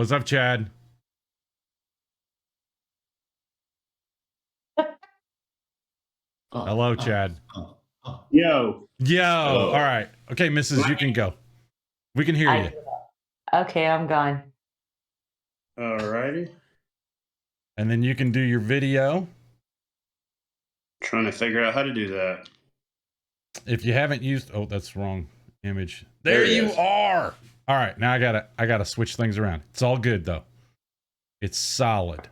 What's up, Chad? Hello, Chad. Yo. All right. Okay, Mrs., you can go. We can hear you. Okay, I'm gone. All righty. And then you can do your video. Trying to figure out how to do that. If you haven't used, oh, that's the wrong image. There you are. All right, now I gotta switch things around. It's all good though. It's solid.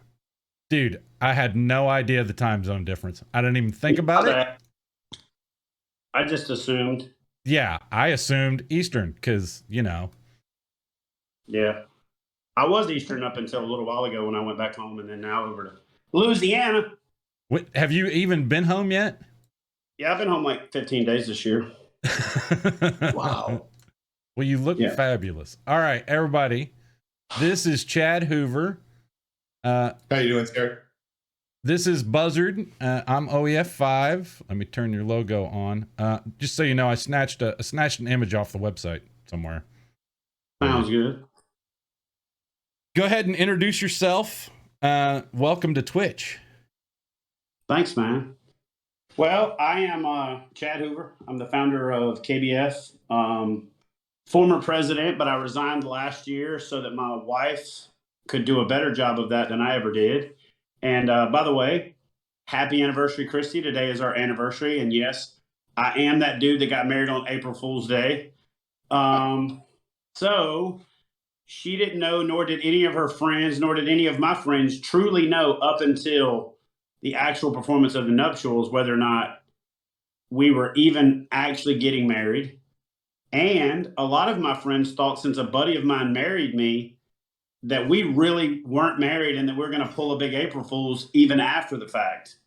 Dude, I had no idea the time zone difference. I didn't even think about it. I just assumed. Yeah, I assumed Eastern because, you know. Yeah. I was Eastern up until a little while ago when I went back home, and then now over to Louisiana. What, have you even been home yet? Yeah, I've been home like 15 days this year. Wow. Well, you look fabulous. All right, everybody. This is Chad Hoover. How you doing, sir? This is Buzzard. I'm OEF5. Let me turn your logo on. Just so you know, I snatched an image off the website somewhere. Sounds good. Go ahead and introduce yourself. Welcome to Twitch. Thanks, man. Well, I am Chad Hoover. I'm the founder of KBF, former president, but I resigned last year so that my wife could do a better job of that than I ever did. And by the way, happy anniversary, Christy. Today is our anniversary. And yes, I am that dude that got married on April Fool's Day. So she didn't know, nor did any of her friends, nor did any of my friends truly know up until the actual performance of the nuptials, whether or not we were even actually getting married. And a lot of my friends thought, since a buddy of mine married me, that we really weren't married and that we're going to pull a big April Fool's even after the fact.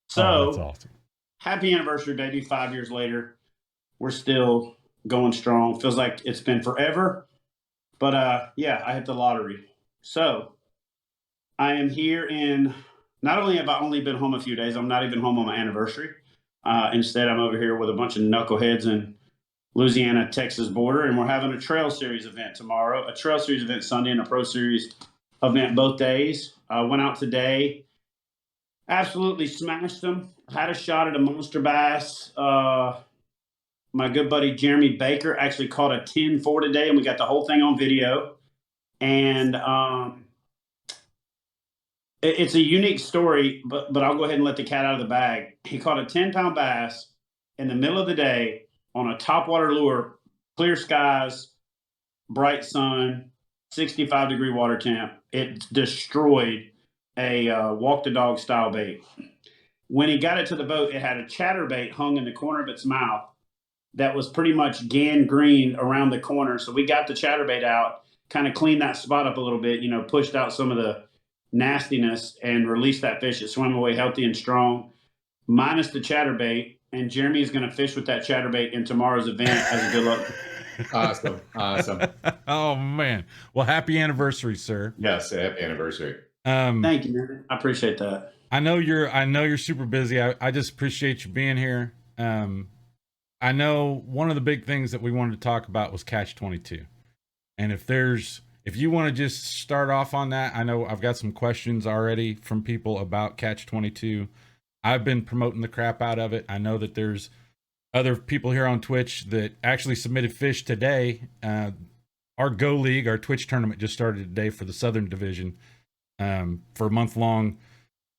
So that's awesome. Happy anniversary, baby. 5 years later, we're still going strong. Feels like it's been forever. But yeah, I hit the lottery. So I am here in, not only have I only been home a few days, I'm not even home on my anniversary. Instead, I'm over here with a bunch of knuckleheads in Louisiana, Texas border, and we're having a trail series event tomorrow, a trail series event Sunday, and a pro series event both days. Went out today, absolutely smashed them. Had a shot at a monster bass. My good buddy Jeremy Baker actually caught a 10-4 today, and we got the whole thing on video. And it's a unique story, but I'll go ahead and let the cat out of the bag. He caught a 10-pound bass in the middle of the day on a topwater lure, clear skies, bright sun, 65-degree water temp. It destroyed a walk the dog style bait. When he got it to the boat, it had a chatterbait hung in the corner of its mouth that was pretty much gangrene around the corner. So we got the chatterbait out, kind of cleaned that spot up a little bit, pushed out some of the nastiness and released that fish. It swam away healthy and strong, minus the chatterbait. And Jeremy is going to fish with that chatterbait in tomorrow's event as a good luck. Awesome. Oh man. Well, happy anniversary, sir. Yes, happy anniversary. Thank you, man. I appreciate that. I know you're super busy. I just appreciate you being here. I know one of the big things that we wanted to talk about was Catch22. And if you want to just start off on that, I know I've got some questions already from people about Catch22. I've been promoting the crap out of it. I know that there's other people here on Twitch that actually submitted fish today. Our Go League, our Twitch tournament just started today for the Southern Division, for a month-long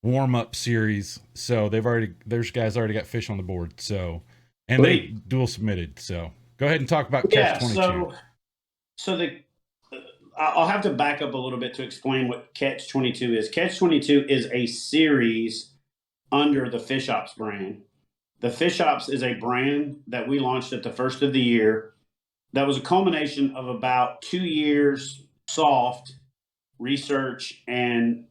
warm-up series. So there's guys already got fish on the board. So, and they dual submitted. So go ahead and talk about Catch22. I'll have to back up a little bit to explain what Catch22 is. Catch22 is a series under the FishOps brand. The FishOps is a brand that we launched at the first of the year. That was a culmination of about 2 years soft research and,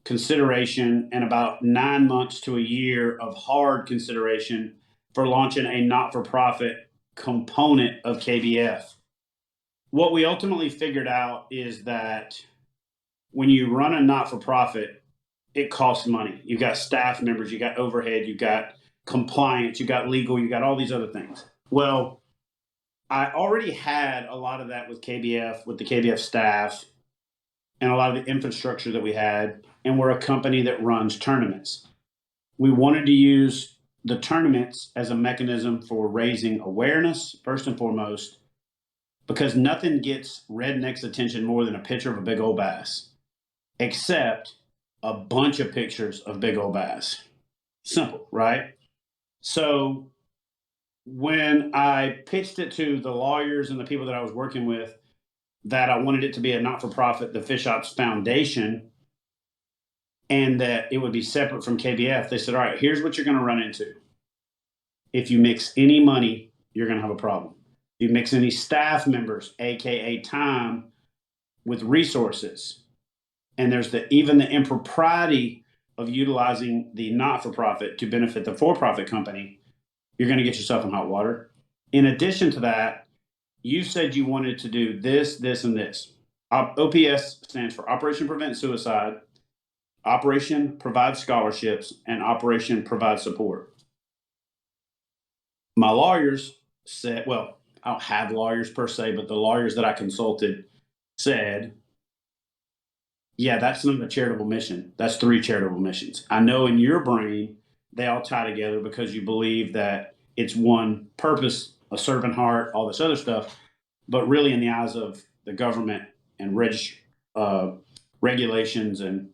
consideration, and about 9 months to a year of hard consideration for launching a not-for-profit component of KBF. What we ultimately figured out is that when you run a not-for-profit, it costs money. You've got staff members, you got overhead, you got compliance, you got legal, you got all these other things. Well, I already had a lot of that with KBF, with the KBF staff, and a lot of the infrastructure that we had. And we're a company that runs tournaments. We wanted to use the tournaments as a mechanism for raising awareness, first and foremost, because nothing gets rednecks' attention more than a picture of a big old bass, except a bunch of pictures of big old bass. Simple, right? So when I pitched it to the lawyers and the people that I was working with, that I wanted it to be a not-for-profit, the FishOps Foundation, and that it would be separate from KBF, they said, all right, here's what you're going to run into. If you mix any money, you're going to have a problem. If you mix any staff members, AKA time, with resources, and there's even the impropriety of utilizing the not-for-profit to benefit the for-profit company, you're going to get yourself in hot water. In addition to that, you said you wanted to do this, this, and this. OPS stands for Operation Prevent Suicide, Operation Provide Scholarships, and Operation Provide Support. My lawyers said, well, I don't have lawyers per se, but the lawyers that I consulted said, yeah, that's not a charitable mission. That's 3 charitable missions. I know in your brain, they all tie together because you believe that it's one purpose, a servant heart, all this other stuff. But really, in the eyes of the government and regulations and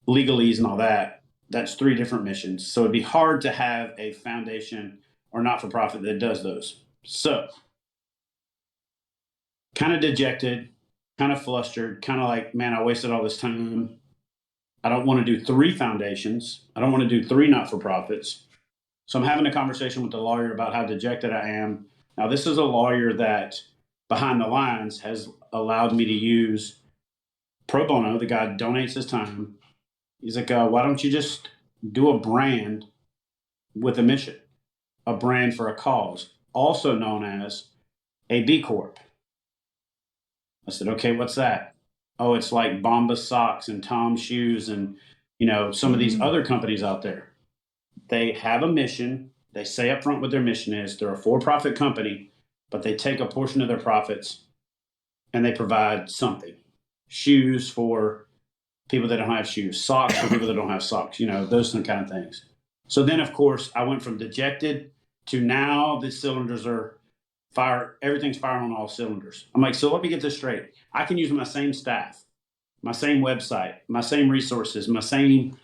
legalese and all that, that's 3 different missions. So it'd be hard to have a foundation or not-for-profit that does those. So kind of dejected, kind of flustered, kind of like, man, I wasted all this time. I don't want to do 3 foundations. I don't want to do 3 not-for-profits. So I'm having a conversation with the lawyer about how dejected I am. Now, this is a lawyer that behind the lines has allowed me to use pro bono. The guy donates his time. He's like, why don't you just do a brand with a mission, a brand for a cause, also known as a B Corp? I said, okay, what's that? Oh, it's like Bombas socks and Tom shoes and, some of these other companies out there. They have a mission. They say up front what their mission is. They're a for-profit company, but they take a portion of their profits and they provide something. Shoes for people that don't have shoes, socks for people that don't have socks, those kind of things. So then, of course, I went from dejected to now the cylinders are fire. Everything's firing on all cylinders. I'm like, so let me get this straight. I can use my same staff, my same website, my same resources, my same,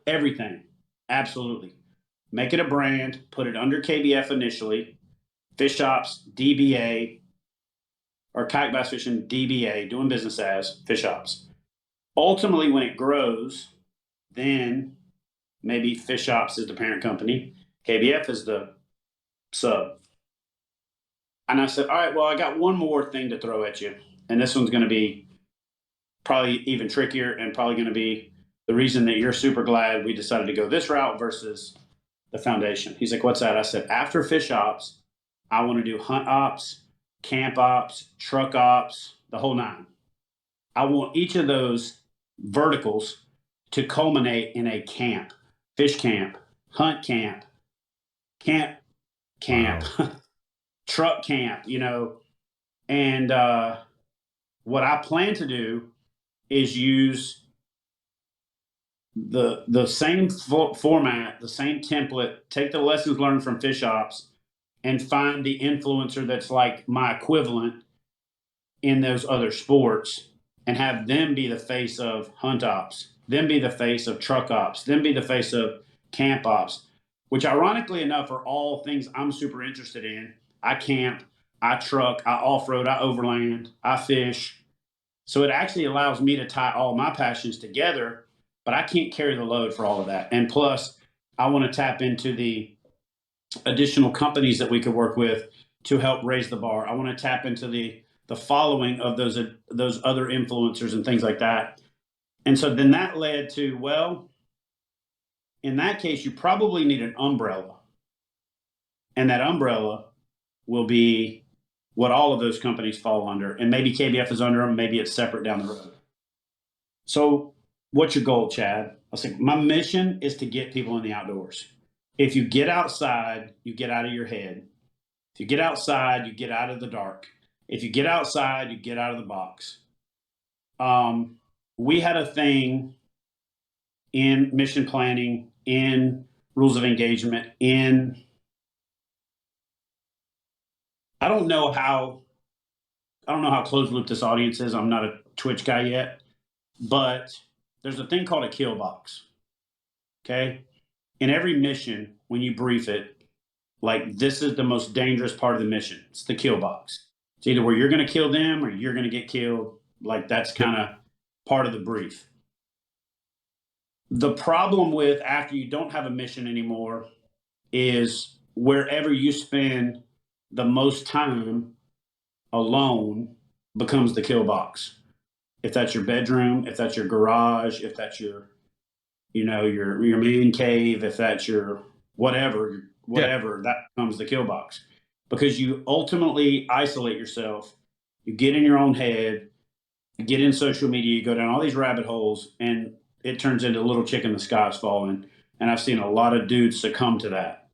everything. Absolutely. Make it a brand, put it under KBF initially, FishOps, DBA, or Kayak Bass Fishing, DBA, doing business as FishOps. Ultimately, when it grows, then maybe FishOps is the parent company, KBF is the sub. And I said, all right, well, I got one more thing to throw at you. And this one's going to be probably even trickier and probably going to be the reason that you're super glad we decided to go this route versus the foundation. He's like, what's that? I said, after FishOps, I want to do hunt ops, camp ops, truck ops, the whole 9. I want each of those verticals to culminate in a camp, fish camp, hunt camp, camp, Wow. truck camp, and what I plan to do is use the same format, the same template, take the lessons learned from FishOps and find the influencer that's like my equivalent in those other sports and have them be the face of hunt ops, them be the face of truck ops, them be the face of camp ops, which ironically enough are all things I'm super interested in. I camp, I truck, I off-road, I overland, I fish. So it actually allows me to tie all my passions together, but I can't carry the load for all of that. And plus, I want to tap into the additional companies that we could work with to help raise the bar. I want to tap into the following of those other influencers and things like that. And so then that led to, well, in that case, you probably need an umbrella. And that umbrella will be what all of those companies fall under. And maybe KBF is under them, maybe it's separate down the road. So what's your goal, Chad? I was like, my mission is to get people in the outdoors. If you get outside, you get out of your head. If you get outside, you get out of the dark. If you get outside, you get out of the box. We had a thing in mission planning, in rules of engagement, I don't know how closed loop this audience is. I'm not a Twitch guy yet, but there's a thing called a kill box. Okay. In every mission, when you brief it, like, this is the most dangerous part of the mission. It's the kill box. It's either where you're going to kill them or you're going to get killed. Like, that's kind of part of the brief. The problem with after you don't have a mission anymore is wherever you spend the most time alone becomes the kill box. If that's your bedroom, if that's your garage, if that's your man cave, if that's your whatever, that becomes the kill box. Because you ultimately isolate yourself, you get in your own head, you get in social media, you go down all these rabbit holes, and it turns into little chicken the sky's falling. And I've seen a lot of dudes succumb to that.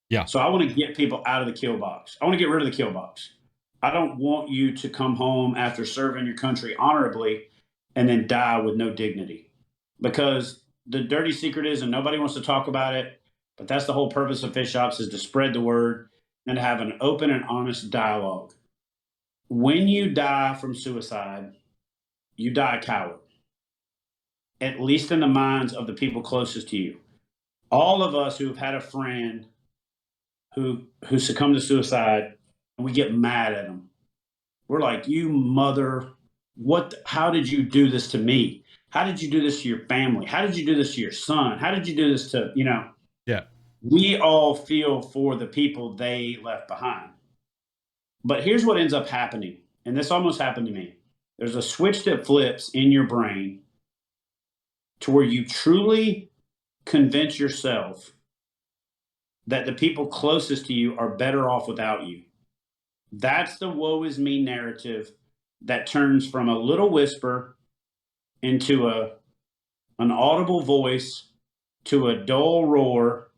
Yeah. So I want to get people out of the kill box. I want to get rid of the kill box. I don't want you to come home after serving your country honorably and then die with no dignity. Because the dirty secret is, and nobody wants to talk about it, but that's the whole purpose of FishOps, is to spread the word and to have an open and honest dialogue. When you die from suicide, you die a coward, at least in the minds of the people closest to you. All of us who have had a friend who succumbed to suicide, and we get mad at them. We're like, you mother, how did you do this to me? How did you do this to your family? How did you do this to your son? How did you do this to, Yeah. We all feel for the people they left behind. But here's what ends up happening. And this almost happened to me. There's a switch that flips in your brain to where you truly convince yourself that the people closest to you are better off without you. That's the woe is me narrative that turns from a little whisper into an audible voice, to a dull roar,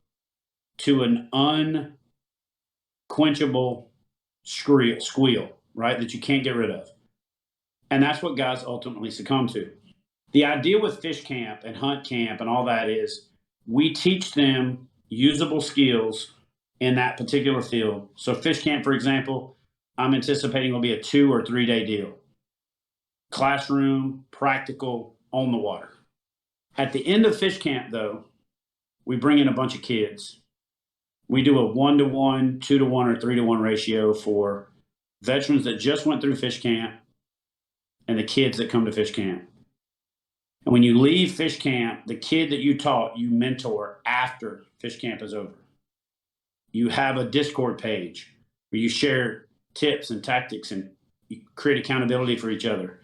to an unquenchable squeal, right? That you can't get rid of. And that's what guys ultimately succumb to. The idea with fish camp and hunt camp and all that is we teach them usable skills in that particular field. So fish camp, for example, I'm anticipating will be a 2 or 3 day deal. Classroom, practical, on the water. At the end of fish camp, though, we bring in a bunch of kids. We do a 1-to-1, 2-to-1, or 3-to-1 ratio for veterans that just went through fish camp and the kids that come to fish camp. And when you leave fish camp, the kid that you taught, you mentor after fish camp is over. You have a Discord page where you share tips and tactics and you create accountability for each other.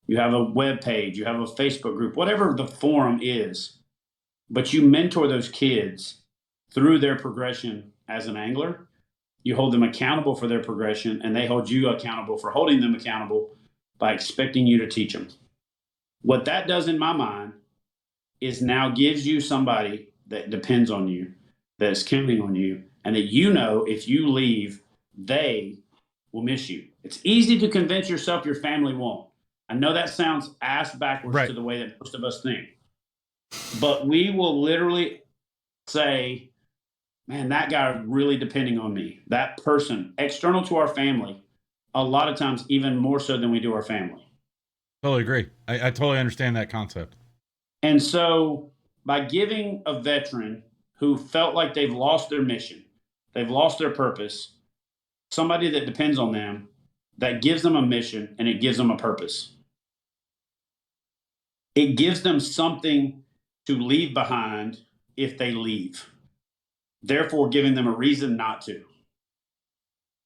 You have a web page, you have a Facebook group, whatever the forum is, but you mentor those kids through their progression as an angler. You hold them accountable for their progression, and they hold you accountable for holding them accountable by expecting you to teach them. What that does in my mind is now gives you somebody that depends on you, that is counting on you, and that if you leave, they will miss you. It's easy to convince yourself your family won't. I know that sounds ass backwards to the way that most of us think. But we will literally say, man, that guy is really depending on me. That person, external to our family, a lot of times even more so than we do our family. Totally agree. I totally understand that concept. And so by giving a veteran who felt like they've lost their mission, they've lost their purpose, somebody that depends on them, that gives them a mission and it gives them a purpose. It gives them something to leave behind if they leave, therefore giving them a reason not to.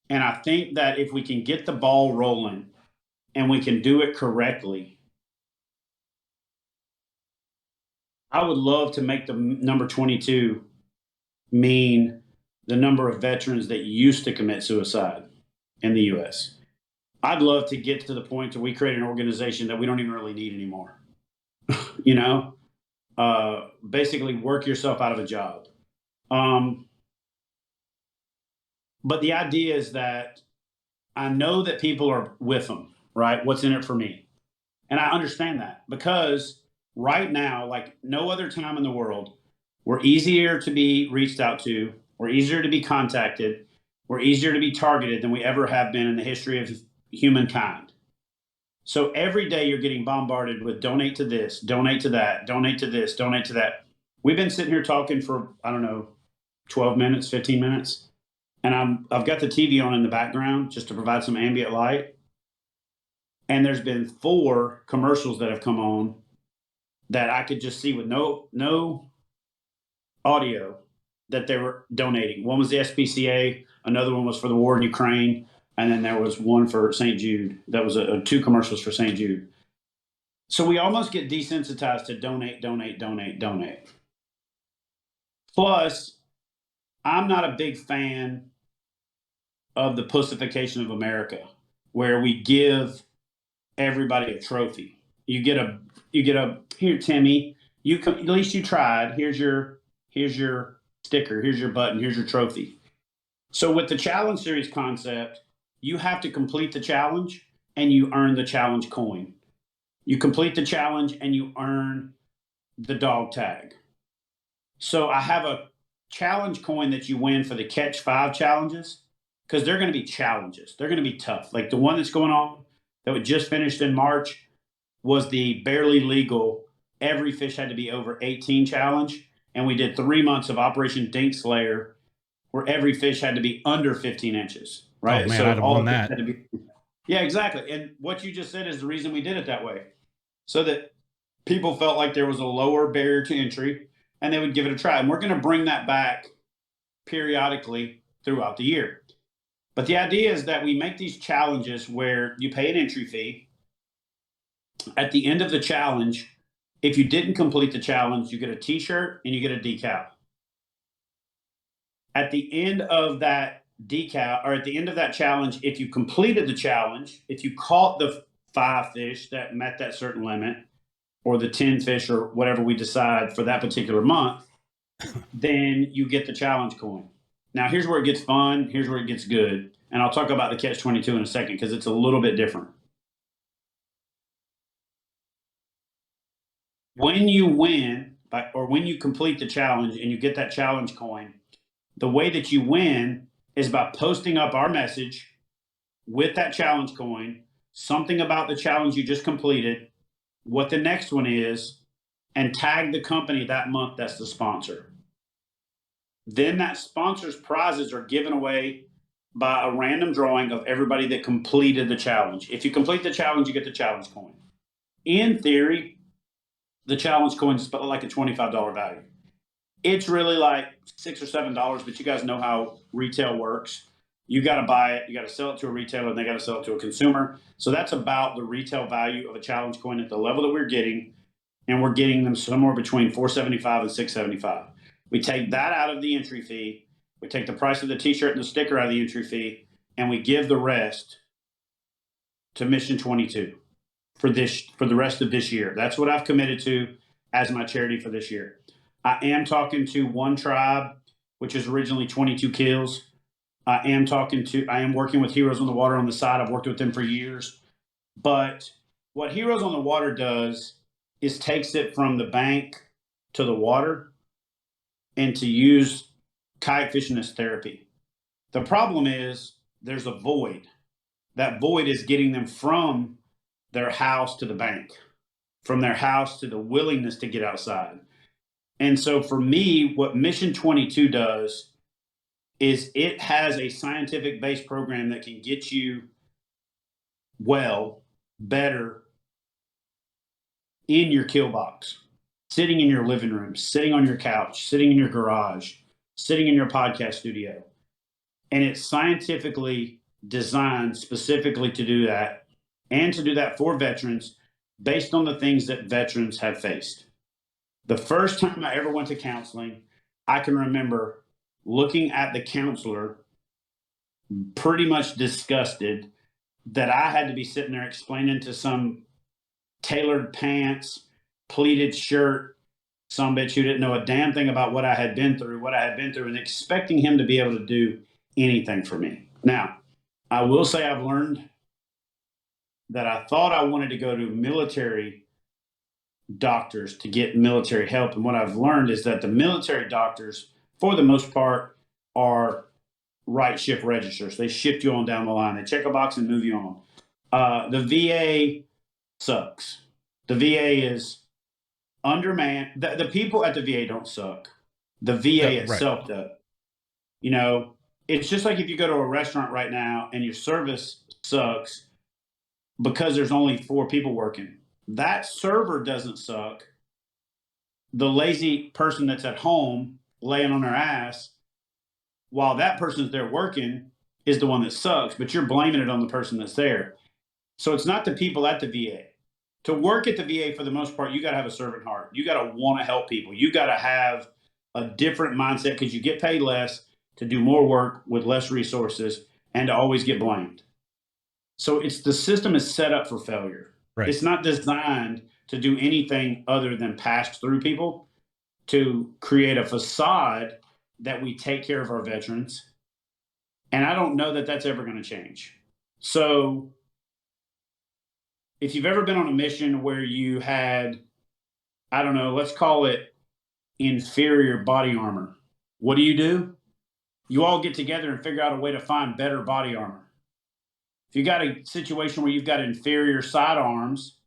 And I think that if we can get the ball rolling and we can do it correctly, I would love to make the number 22 mean the number of veterans that used to commit suicide in the U.S. I'd love to get to the point where we create an organization that we don't even really need anymore. Basically work yourself out of a job. but the idea is that I know that people are with them, right? What's in it for me? And I understand that because right now, like no other time in the world, we're easier to be reached out to, we're easier to be contacted, we're easier to be targeted than we ever have been in the history of humankind. So every day you're getting bombarded with donate to this, donate to that, donate to this, donate to that. We've been sitting here talking for, I don't know, 12 minutes, 15 minutes. And I've got the TV on in the background just to provide some ambient light. And there's been 4 commercials that have come on that I could just see with no audio that they were donating. One was the SPCA, another one was for the war in Ukraine, and then there was one for St. Jude. That was 2 commercials for St. Jude. So we almost get desensitized to donate, donate, donate, donate. Plus, I'm not a big fan of the pussification of America, where we give everybody a trophy. You get a here, Timmy. At least you tried. Here's your sticker. Here's your button. Here's your trophy. So with the challenge series concept, you have to complete the challenge and you earn the challenge coin. You complete the challenge and you earn the dog tag. So I have a challenge coin that you win for the Catch 5 challenges, because they're going to be challenges. They're going to be tough. Like the one that's going on that we just finished in March was the barely legal, every fish had to be over 18 challenge. And we did 3 months of Operation Dink Slayer, where every fish had to be under 15 inches. Right. Oh man, so I'd have won that. Yeah, exactly. And what you just said is the reason we did it that way. So that people felt like there was a lower barrier to entry and they would give it a try. And we're going to bring that back periodically throughout the year. But the idea is that we make these challenges where you pay an entry fee. At the end of the challenge, if you didn't complete the challenge, you get a t-shirt and you get a decal. At the end of that decal, or at the end of that challenge, if you completed the challenge, if you caught the 5 fish that met that certain limit, or the 10 fish or whatever we decide for that particular month, then you get the challenge coin. Now, here's where it gets fun. Here's where it gets good. And I'll talk about the Catch-22 in a second because it's a little bit different. When you win, or when you complete the challenge and you get that challenge coin, the way that you win is by posting up our message with that challenge coin, something about the challenge you just completed, what the next one is, and tag the company that month that's the sponsor. Then that sponsor's prizes are given away by a random drawing of everybody that completed the challenge. If you complete the challenge, you get the challenge coin. In theory, the challenge coin is like a $25 value. It's really like $6 or $7, but you guys know how retail works. You got to buy it, you got to sell it to a retailer, and they got to sell it to a consumer. So that's about the retail value of a challenge coin at the level that we're getting, and we're getting them somewhere between $4.75 and $6.75. We take that out of the entry fee. We take the price of the t-shirt and the sticker out of the entry fee, and we give the rest to Mission 22 for the rest of this year. That's what I've committed to as my charity for this year. I am talking to One Tribe, which is originally 22 kills. I am working with Heroes on the Water on the side. I've worked with them for years. But what Heroes on the Water does is takes it from the bank to the water and to use kayak fishing as therapy. The problem is there's a void. That void is getting them from their house to the bank, from their house to the willingness to get outside. And so for me, what Mission 22 does is it has a scientific-based program that can get you better in your kill box, sitting in your living room, sitting on your couch, sitting in your garage, sitting in your podcast studio. And it's scientifically designed specifically to do that, and to do that for veterans based on the things that veterans have faced. The first time I ever went to counseling, I can remember looking at the counselor pretty much disgusted that I had to be sitting there explaining to some tailored pants, pleated shirt, some bitch who didn't know a damn thing about what I had been through, and expecting him to be able to do anything for me. Now, I will say I've learned that I thought I wanted to go to military doctors to get military help. And what I've learned is that the military doctors, for the most part, are right shift registers. They shift you on down the line. They check a box and move you on. The VA sucks. The VA is undermanned. The people at the VA don't suck. The VA itself does. You know, it's just like if you go to a restaurant right now and your service sucks because there's only 4 people working. That server doesn't suck. The lazy person that's at home laying on their ass while that person's there working is the one that sucks, but you're blaming it on the person that's there. So it's not the people at the VA. To work at the VA, for the most part, you got to have a servant heart. You got to want to help people. You got to have a different mindset because you get paid less to do more work with less resources and to always get blamed. So the system is set up for failure. Right. It's not designed to do anything other than pass through people, to create a facade that we take care of our veterans. And I don't know that that's ever going to change. So if you've ever been on a mission where you had, I don't know, let's call it inferior body armor, what do? You all get together and figure out a way to find better body armor. If you got a situation where you've got inferior sidearms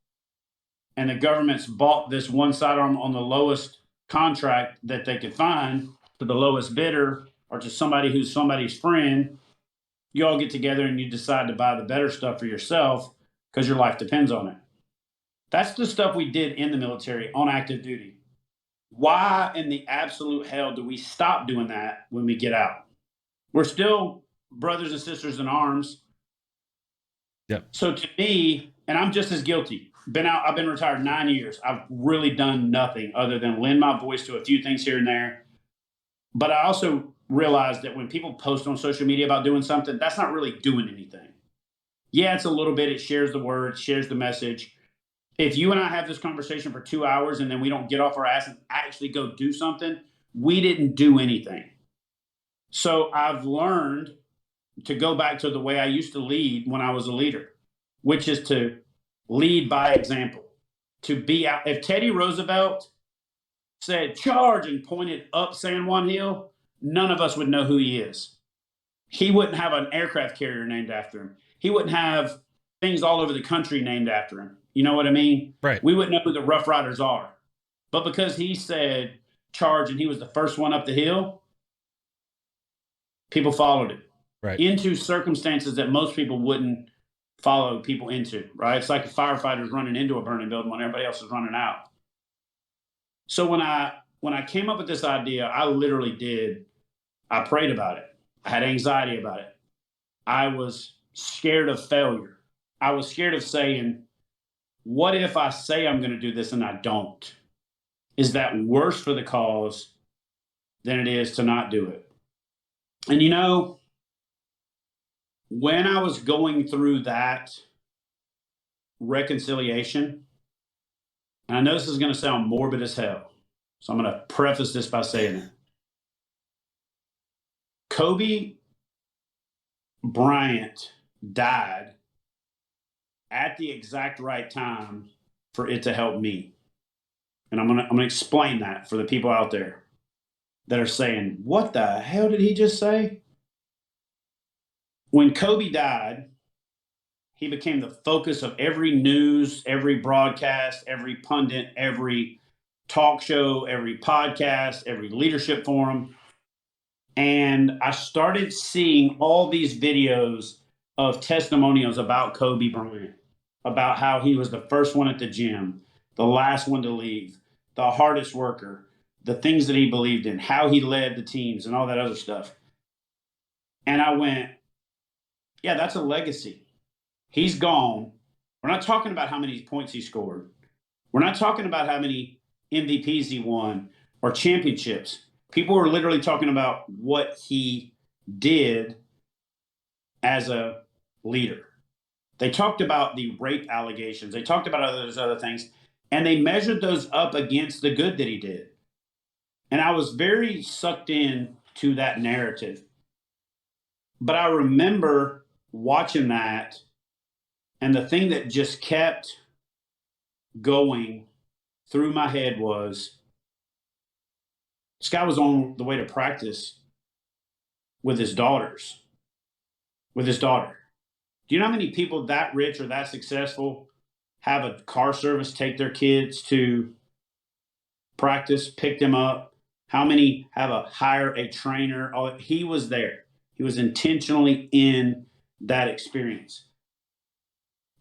and the government's bought this one sidearm on the lowest contract that they could find to the lowest bidder or to somebody who's somebody's friend, you all get together and you decide to buy the better stuff for yourself because your life depends on it. That's the stuff we did in the military on active duty. Why in the absolute hell do we stop doing that when we get out? We're still brothers and sisters in arms. Yep. So to me, and I'm just as guilty. I've been retired 9 years. I've really done nothing other than lend my voice to a few things here and there. But I also realized that when people post on social media about doing something, that's not really doing anything. Yeah, it's a little bit. It shares the word, shares the message. If you and I have this conversation for 2 hours and then we don't get off our ass and actually go do something, we didn't do anything. So I've learned to go back to the way I used to lead when I was a leader, which is to lead by example, to be out. If Teddy Roosevelt said charge and pointed up San Juan Hill, none of us would know who he is. He wouldn't have an aircraft carrier named after him. He wouldn't have things all over the country named after him. You know what I mean? Right. We wouldn't know who the Rough Riders are. But because he said charge and he was the first one up the hill, people followed it. Right. Into circumstances that most people wouldn't follow people into, right? It's like a firefighter's running into a burning building when everybody else is running out. So when I came up with this idea, I prayed about it. I had anxiety about it. I was scared of failure. I was scared of saying, what if I say I'm going to do this and I don't? Is that worse for the cause than it is to not do it? And you know, when I was going through that reconciliation, and I know this is going to sound morbid as hell, so I'm going to preface this by saying it. Kobe Bryant died at the exact right time for it to help me. And I'm gonna explain that for the people out there that are saying, what the hell did he just say? When Kobe died, he became the focus of every news, every broadcast, every pundit, every talk show, every podcast, every leadership forum. And I started seeing all these videos of testimonials about Kobe Bryant, about how he was the first one at the gym, the last one to leave, the hardest worker, the things that he believed in, how he led the teams and all that other stuff. And I went, yeah, that's a legacy. He's gone. We're not talking about how many points he scored. We're not talking about how many MVPs he won or championships. People were literally talking about what he did as a leader. They talked about the rape allegations. They talked about those other things, and they measured those up against the good that he did. And I was very sucked in to that narrative. But I remember watching that, and the thing that just kept going through my head was, this guy was on the way to practice with his daughter. Do you know how many people that rich or that successful have a car service take their kids to practice, pick them up? How many have hire a trainer? Oh, he was there. He was intentionally in that experience.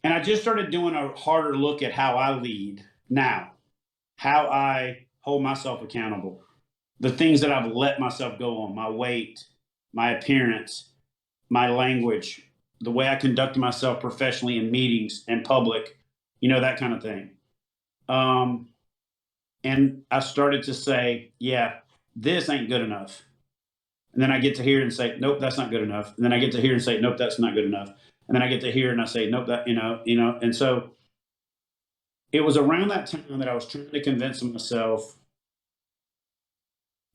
And I just started doing a harder look at how I lead now, how I hold myself accountable, the things that I've let myself go on, my weight, my appearance, my language, the way I conduct myself professionally in meetings and public, that kind of thing. And I started to say, yeah, this ain't good enough. And then I get to hear and say, nope, that's not good enough. And then I get to hear and say, nope, that's not good enough. And then I get to hear and I say, nope, that, and so it was around that time that I was trying to convince myself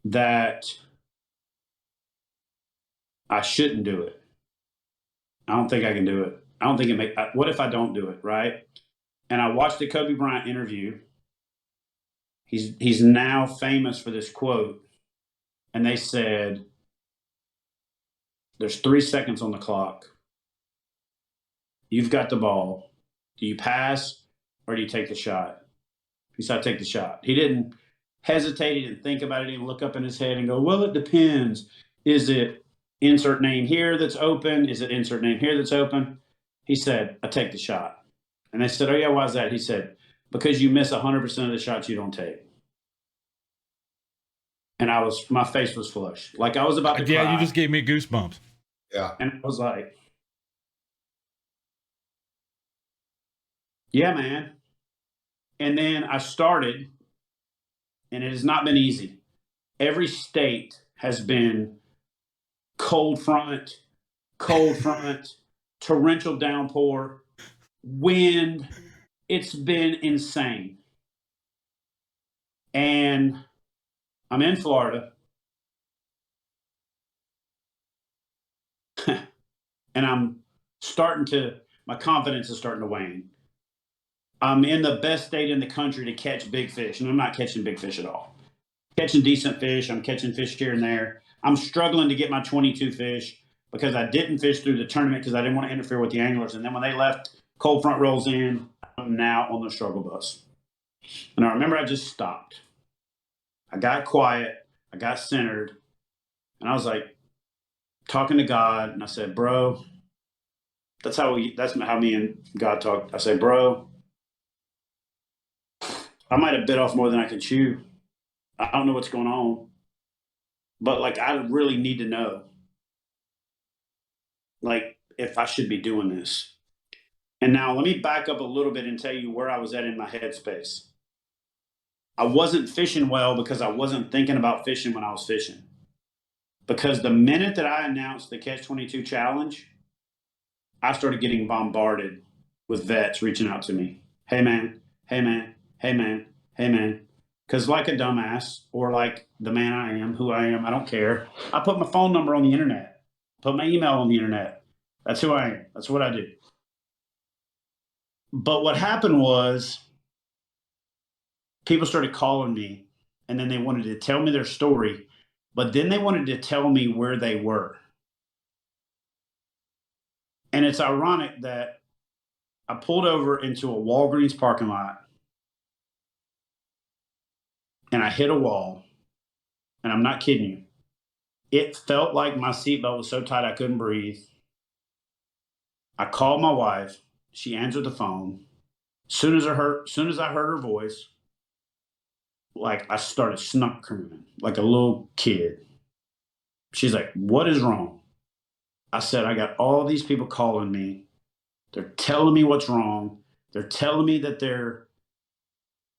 that I shouldn't do it. I don't think I can do it. I don't think what if I don't do it, right? And I watched the Kobe Bryant interview. He's now famous for this quote. And they said, there's 3 seconds on the clock. You've got the ball. Do you pass or do you take the shot? He said, I take the shot. He didn't hesitate. He didn't think about it. He didn't look up in his head and go, well, it depends. Is it insert name here that's open? Is it insert name here that's open? He said, I take the shot. And they said, oh, yeah, why is that? He said, because you miss 100% of the shots you don't take. And my face was flush. Like I was about to cry. Yeah, you just gave me goosebumps. Yeah. And I was like, yeah, man. And then I started, and it has not been easy. Every state has been cold front, torrential downpour, wind. It's been insane. And I'm in Florida. And my confidence is starting to wane. I'm in the best state in the country to catch big fish, and I'm not catching big fish at all. Catching decent fish. I'm catching fish here and there. I'm struggling to get my 22 fish because I didn't fish through the tournament because I didn't want to interfere with the anglers. And then when they left, cold front rolls in. I'm now on the struggle bus. And I remember I just stopped. I got quiet. I got centered. And I was like talking to God. And I said, bro, that's how me and God talked. I said, bro, I might have bit off more than I could chew. I don't know what's going on. But I really need to know, if I should be doing this. And now let me back up a little bit and tell you where I was at in my headspace. I wasn't fishing well because I wasn't thinking about fishing when I was fishing. Because the minute that I announced the Catch22 challenge, I started getting bombarded with vets reaching out to me. Hey man, hey man, hey man, hey man. Because like a dumbass, or like the man I am, who I am, I don't care. I put my phone number on the internet. Put my email on the internet. That's who I am. That's what I do. But what happened was people started calling me, and then they wanted to tell me their story, but then they wanted to tell me where they were. And it's ironic that I pulled over into a Walgreens parking lot, and I hit a wall, and I'm not kidding you. It felt like my seatbelt was so tight I couldn't breathe. I called my wife. She answered the phone. Soon as I heard her voice, I started snuck-crooning like a little kid. She's like, what is wrong? I said, I got all these people calling me. They're telling me what's wrong. They're telling me that they're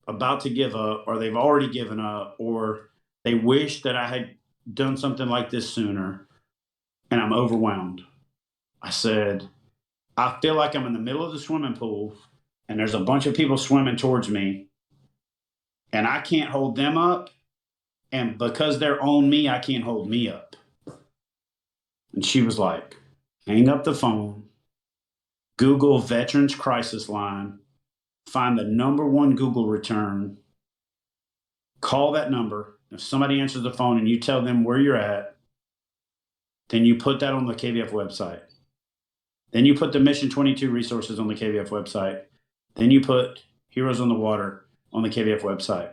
about to give up, or they've already given up, or they wish that I had done something like this sooner, and I'm overwhelmed. I said, I feel like I'm in the middle of the swimming pool, and there's a bunch of people swimming towards me, and I can't hold them up, and because they're on me, I can't hold me up. And she was like, hang up the phone, Google Veterans Crisis Line, find the #1 Google return, call that number. If somebody answers the phone and you tell them where you're at, then you put that on the KBF website. Then you put the Mission 22 resources on the KBF website. Then you put Heroes on the Water on the KBF website.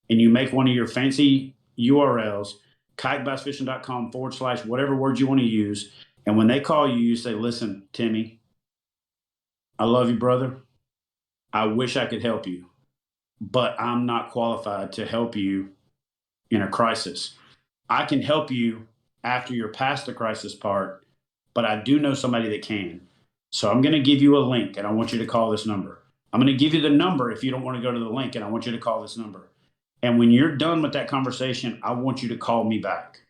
And you make one of your fancy URLs, kayakbassfishing.com / whatever word you want to use. And when they call you, you say, listen, Timmy, I love you, brother. I wish I could help you, but I'm not qualified to help you in a crisis. I can help you after you're past the crisis part, but I do know somebody that can. So I'm going to give you a link, and I want you to call this number. I'm going to give you the number if you don't want to go to the link, and I want you to call this number. And when you're done with that conversation, I want you to call me back.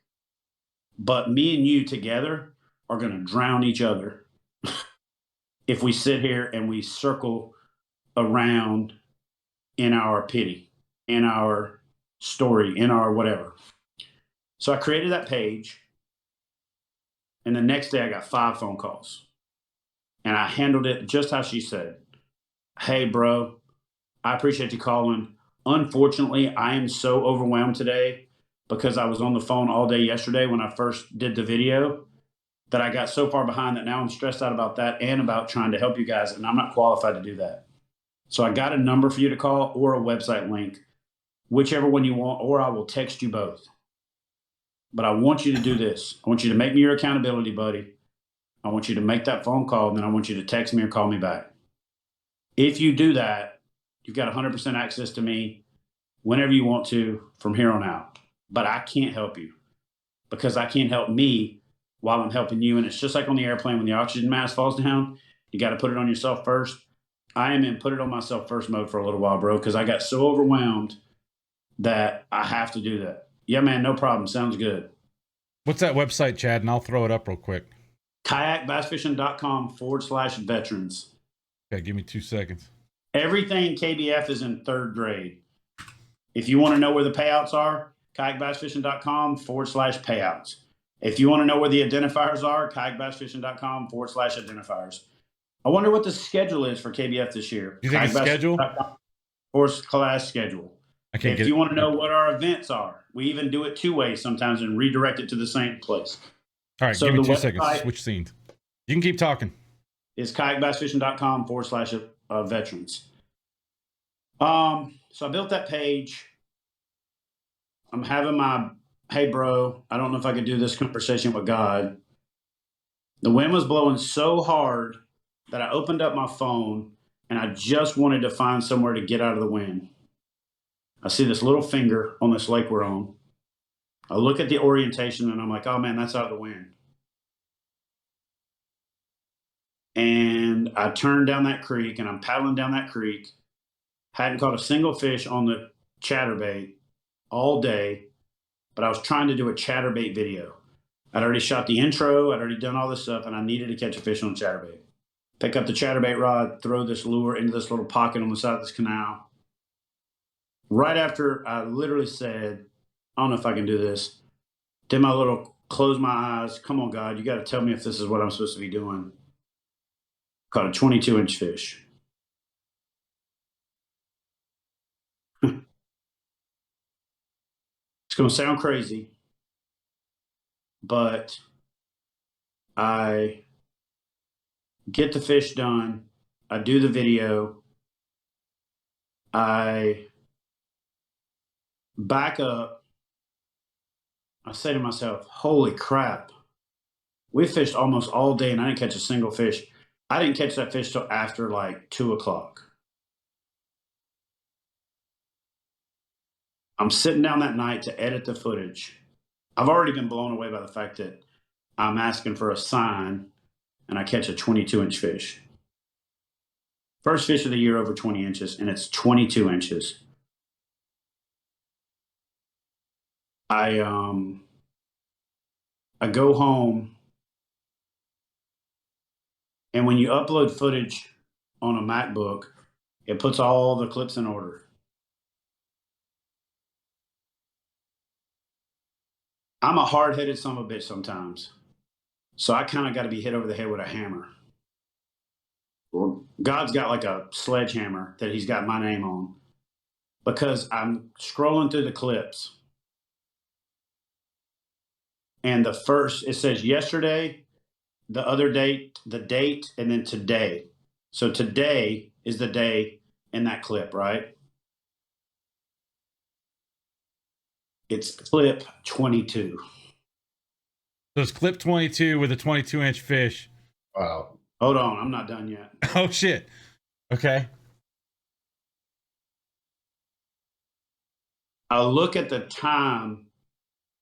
But me and you together are going to drown each other if we sit here and we circle around in our pity, in our story, in our whatever. So I created that page, and the next day I got 5 phone calls. And I handled it just how she said. Hey, bro, I appreciate you calling. Unfortunately, I am so overwhelmed today because I was on the phone all day yesterday when I first did the video that I got so far behind that now I'm stressed out about that and about trying to help you guys, and I'm not qualified to do that. So I got a number for you to call or a website link, whichever one you want, or I will text you both. But I want you to do this. I want you to make me your accountability buddy. I want you to make that phone call, and then I want you to text me or call me back. If you do that, you've got 100% access to me whenever you want to from here on out. But I can't help you because I can't help me while I'm helping you. And it's just like on the airplane when the oxygen mask falls down, you got to put it on yourself first. I am in put it on myself first mode for a little while, bro, because I got so overwhelmed that I have to do that. Yeah, man, no problem. Sounds good. What's that website, Chad? And I'll throw it up real quick. Kayakbassfishing.com / veterans. Okay, give me 2 seconds. Everything KBF is in 3rd grade. If you want to know where the payouts are, kayakbassfishing.com / payouts. If you want to know where the identifiers are, kayakbassfishing.com / identifiers. I wonder what the schedule is for KBF this year. You think it's schedule? Class schedule. If you want to know what our events are, we even do it 2 ways sometimes and redirect it to the same place. All right, so give me 2 seconds. Switch scenes. You can keep talking. It's kayakbassfishing.com / veterans. So I built that page. I'm having my, hey, bro, I don't know if I could do this conversation with God. The wind was blowing so hard that I opened up my phone and I just wanted to find somewhere to get out of the wind. I see this little finger on this lake we're on. I look at the orientation and I'm like, oh man, that's out of the wind. And I turned down that creek and I'm paddling down that creek. Hadn't caught a single fish on the chatterbait all day, but I was trying to do a chatterbait video. I'd already shot the intro, I'd already done all this stuff, and I needed to catch a fish on a chatterbait. Pick up the chatterbait rod, throw this lure into this little pocket on the side of this canal. Right after I literally said, I don't know if I can do this, did my little close my eyes, come on God, you got to tell me if this is what I'm supposed to be doing. Caught a 22-inch fish. It's going to sound crazy, but I get the fish done. I do the video. I back up. I say to myself, holy crap. We fished almost all day and I didn't catch a single fish. I didn't catch that fish till after like 2 o'clock. I'm sitting down that night to edit the footage. I've already been blown away by the fact that I'm asking for a sign and I catch a 22-inch fish. First fish of the year over 20 inches, and it's 22 inches. I go home, and when you upload footage on a MacBook, it puts all the clips in order. I'm a hard-headed son of a bitch sometimes. So I kind of got to be hit over the head with a hammer. Well, God's got like a sledgehammer that he's got my name on, because I'm scrolling through the clips. And the first, it says yesterday, the other date, the date, and then today. So today is the day in that clip, right? It's clip 22. So it's clip 22 with a 22-inch fish. Wow. Hold on, I'm not done yet. Oh, shit. Okay. I look at the time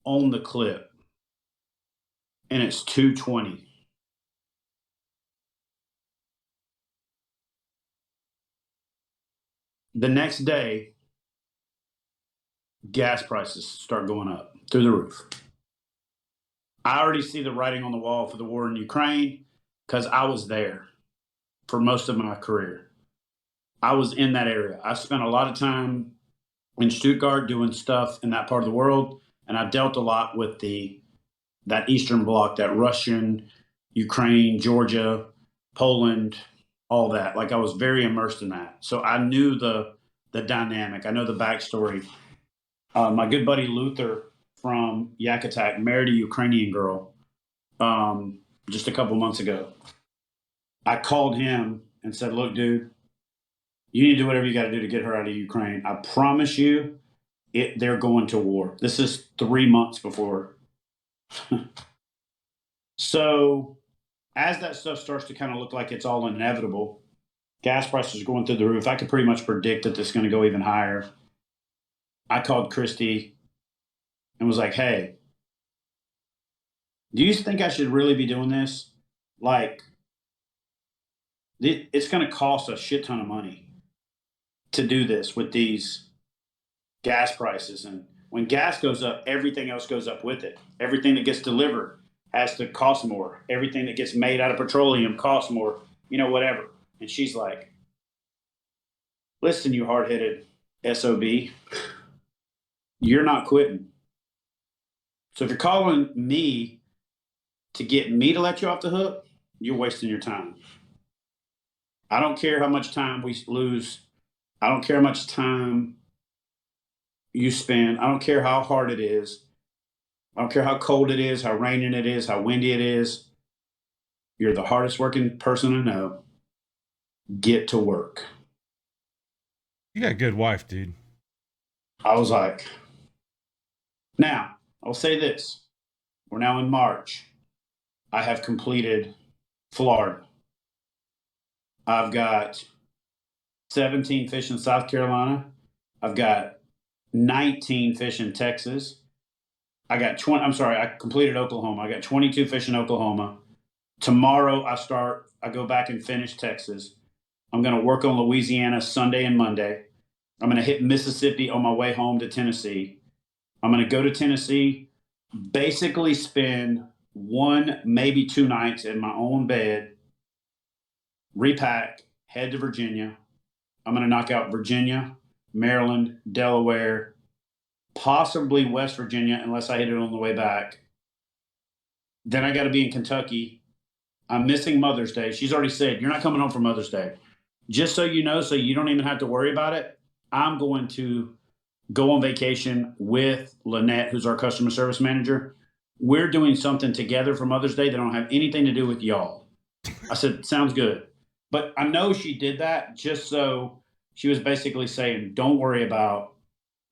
on the clip, and it's 2:20. The next day, gas prices start going up through the roof. I already see the writing on the wall for the war in Ukraine because I was there for most of my career. I was in that area. I spent a lot of time in Stuttgart doing stuff in that part of the world, and I dealt a lot with that Eastern Bloc, that Russian, Ukraine, Georgia, Poland, all that. Like, I was very immersed in that. So I knew the dynamic. I know the backstory. My good buddy Luther from Yak Attack married a Ukrainian girl just a couple months ago. I called him and said, look, dude, you need to do whatever you got to do to get her out of Ukraine. I promise you, they're going to war. This is 3 months before. So as that stuff starts to kind of look like it's all inevitable, gas prices are going through the roof. I could pretty much predict that this is going to go even higher. I called Christy and was like, hey, do you think I should really be doing this? Like, it's going to cost a shit ton of money to do this with these gas prices. And when gas goes up, everything else goes up with it. Everything that gets delivered has to cost more. Everything that gets made out of petroleum costs more, whatever. And she's like, listen, you hard-headed SOB, you're not quitting. So if you're calling me to get me to let you off the hook, you're wasting your time. I don't care how much time we lose. I don't care how much time you spend. I don't care how hard it is. I don't care how cold it is, how raining it is, how windy it is. You're the hardest working person I know. Get to work. You got a good wife, dude. I was like, now, I'll say this. We're now in March. I have completed Florida. I've got 17 fish in South Carolina. I've got 19 fish in Texas. I completed Oklahoma. I got 22 fish in Oklahoma. Tomorrow I go back and finish Texas. I'm going to work on Louisiana Sunday and Monday. I'm going to hit Mississippi on my way home to Tennessee. I'm going to go to Tennessee, basically spend 1, maybe 2 nights in my own bed, repack, head to Virginia. I'm going to knock out Virginia, Maryland, Delaware, possibly West Virginia, unless I hit it on the way back. Then I got to be in Kentucky. I'm missing Mother's Day. She's already said, you're not coming home for Mother's Day. Just so you know, so you don't even have to worry about it, I'm going to go on vacation with Lynette, who's our customer service manager. We're doing something together for Mother's Day that don't have anything to do with y'all. I said, sounds good. But I know she did that just so she was basically saying, don't worry about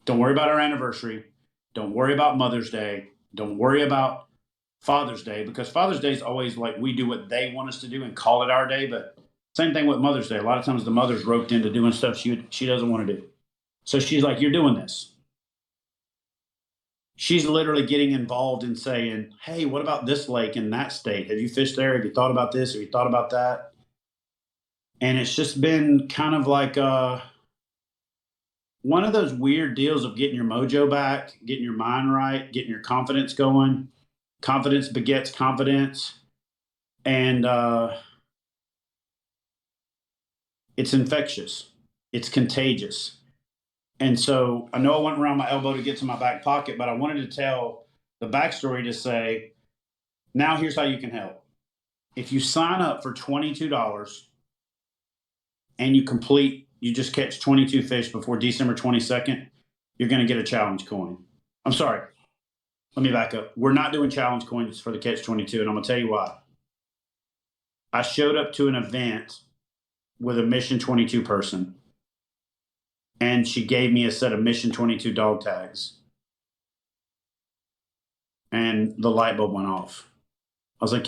our anniversary. Don't worry about Mother's Day. Don't worry about Father's Day, because Father's Day is always like we do what they want us to do and call it our day. But same thing with Mother's Day. A lot of times the mother's roped into doing stuff she doesn't want to do. So she's like, you're doing this. She's literally getting involved in saying, hey, what about this lake in that state? Have you fished there? Have you thought about this? Have you thought about that? And it's just been kind of like one of those weird deals of getting your mojo back, getting your mind right, getting your confidence going. Confidence begets confidence. And it's infectious. It's contagious. And so I know I went around my elbow to get to my back pocket, but I wanted to tell the backstory to say, Now here's how you can help. If you sign up for $22 and you just catch 22 fish before December 22nd, you're going to get a challenge coin. I'm sorry. Let me back up. We're not doing challenge coins for the Catch-22, and I'm going to tell you why. I showed up to an event with a Mission 22 person, and she gave me a set of Mission 22 dog tags. And the light bulb went off. I was like,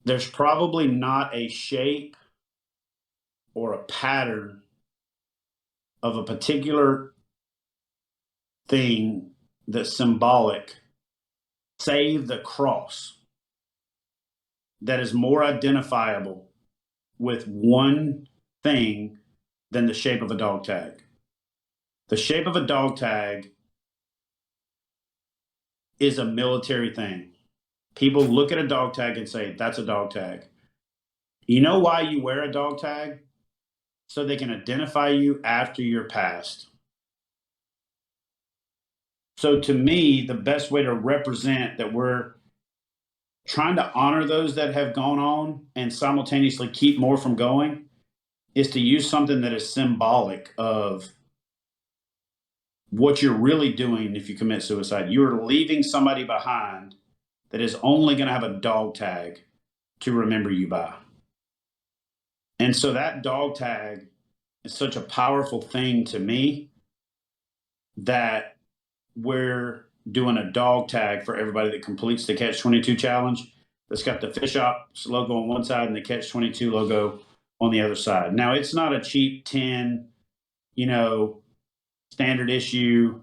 there's probably not a shape or a pattern of a particular thing that's symbolic, save the cross, that is more identifiable with one thing than the shape of a dog tag. The shape of a dog tag is a military thing. People look at a dog tag and say, that's a dog tag. You know why you wear a dog tag? So they can identify you after you're passed. So to me, the best way to represent that we're trying to honor those that have gone on and simultaneously keep more from going is to use something that is symbolic of what you're really doing if you commit suicide. You're leaving somebody behind that is only going to have a dog tag to remember you by. And so that dog tag is such a powerful thing to me that we're doing a dog tag for everybody that completes the Catch-22 challenge that's got the FishOps logo on one side and the Catch-22 logo on the other side. Now, it's not a cheap 10, standard issue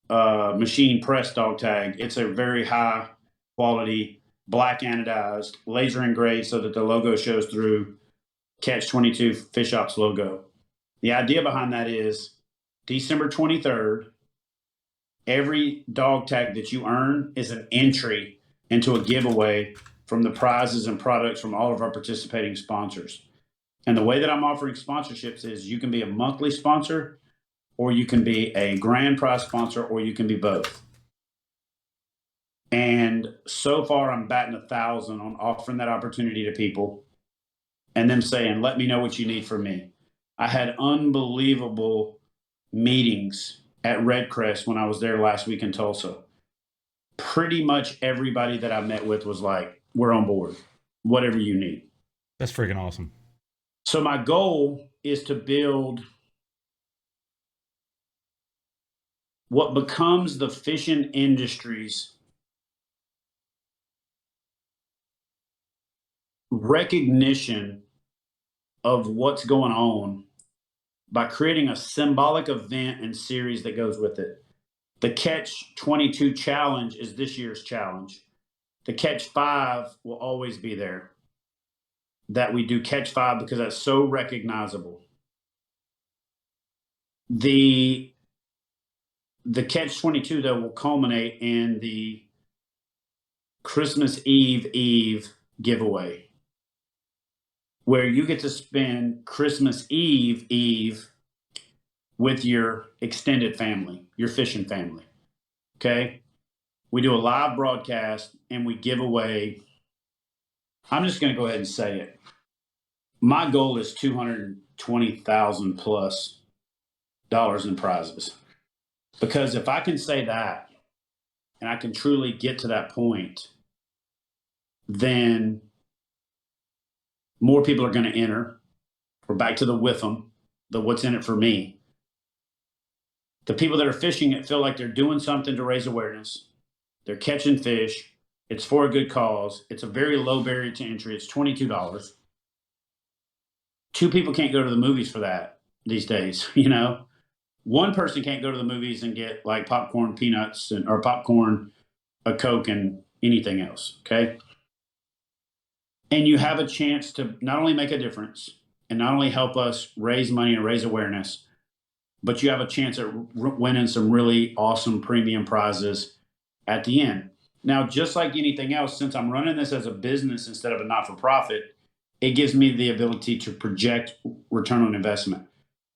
machine press dog tag. It's a very high quality, black anodized, laser engraved so that the logo shows through Catch-22 FishOps logo. The idea behind that is December 23rd, every dog tag that you earn is an entry into a giveaway from the prizes and products from all of our participating sponsors. And the way that I'm offering sponsorships is you can be a monthly sponsor, or you can be a grand prize sponsor, or you can be both. And so far, I'm batting 1,000 on offering that opportunity to people and them saying, let me know what you need from me. I had unbelievable meetings at Red Crest when I was there last week in Tulsa. Pretty much everybody that I met with was like, we're on board, whatever you need. That's freaking awesome. So my goal is to build what becomes the fishing industry's recognition of what's going on by creating a symbolic event and series that goes with it. The Catch-22 challenge is this year's challenge. The Catch-5 will always be there. That we do Catch-5 because that's so recognizable. The Catch-22 though will culminate in the Christmas Eve giveaway, where you get to spend Christmas Eve with your extended family, your fishing family. Okay? We do a live broadcast and we give away, I'm just going to go ahead and say it. My goal is $220,000 plus in prizes. Because if I can say that and I can truly get to that point, then more people are going to enter. We're back to the with them, the what's in it for me. The people that are fishing it feel like they're doing something to raise awareness. They're catching fish. It's for a good cause. It's a very low barrier to entry. It's $22. Two people can't go to the movies for that these days, One person can't go to the movies and get like popcorn, peanuts, or popcorn, a Coke, and anything else, okay? And you have a chance to not only make a difference and not only help us raise money and raise awareness, but you have a chance at winning some really awesome premium prizes at the end. Now, just like anything else, since I'm running this as a business instead of a not-for-profit, it gives me the ability to project return on investment.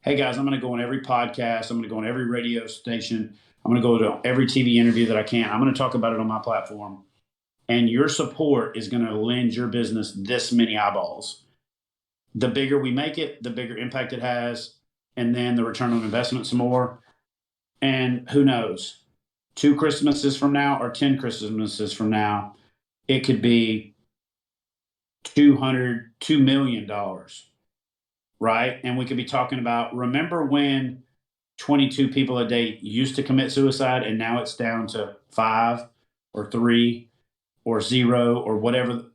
Hey guys, I'm going to go on every podcast. I'm going to go on every radio station. I'm going to go to every TV interview that I can. I'm going to talk about it on my platform. And your support is going to lend your business this many eyeballs. The bigger we make it, the bigger impact it has. And then the return on investment some more. And who knows, 2 Christmases from now or 10 Christmases from now, it could be $2 million, right? And we could be talking about, remember when 22 people a day used to commit suicide and now it's down to 5 or 3 or 0 or whatever,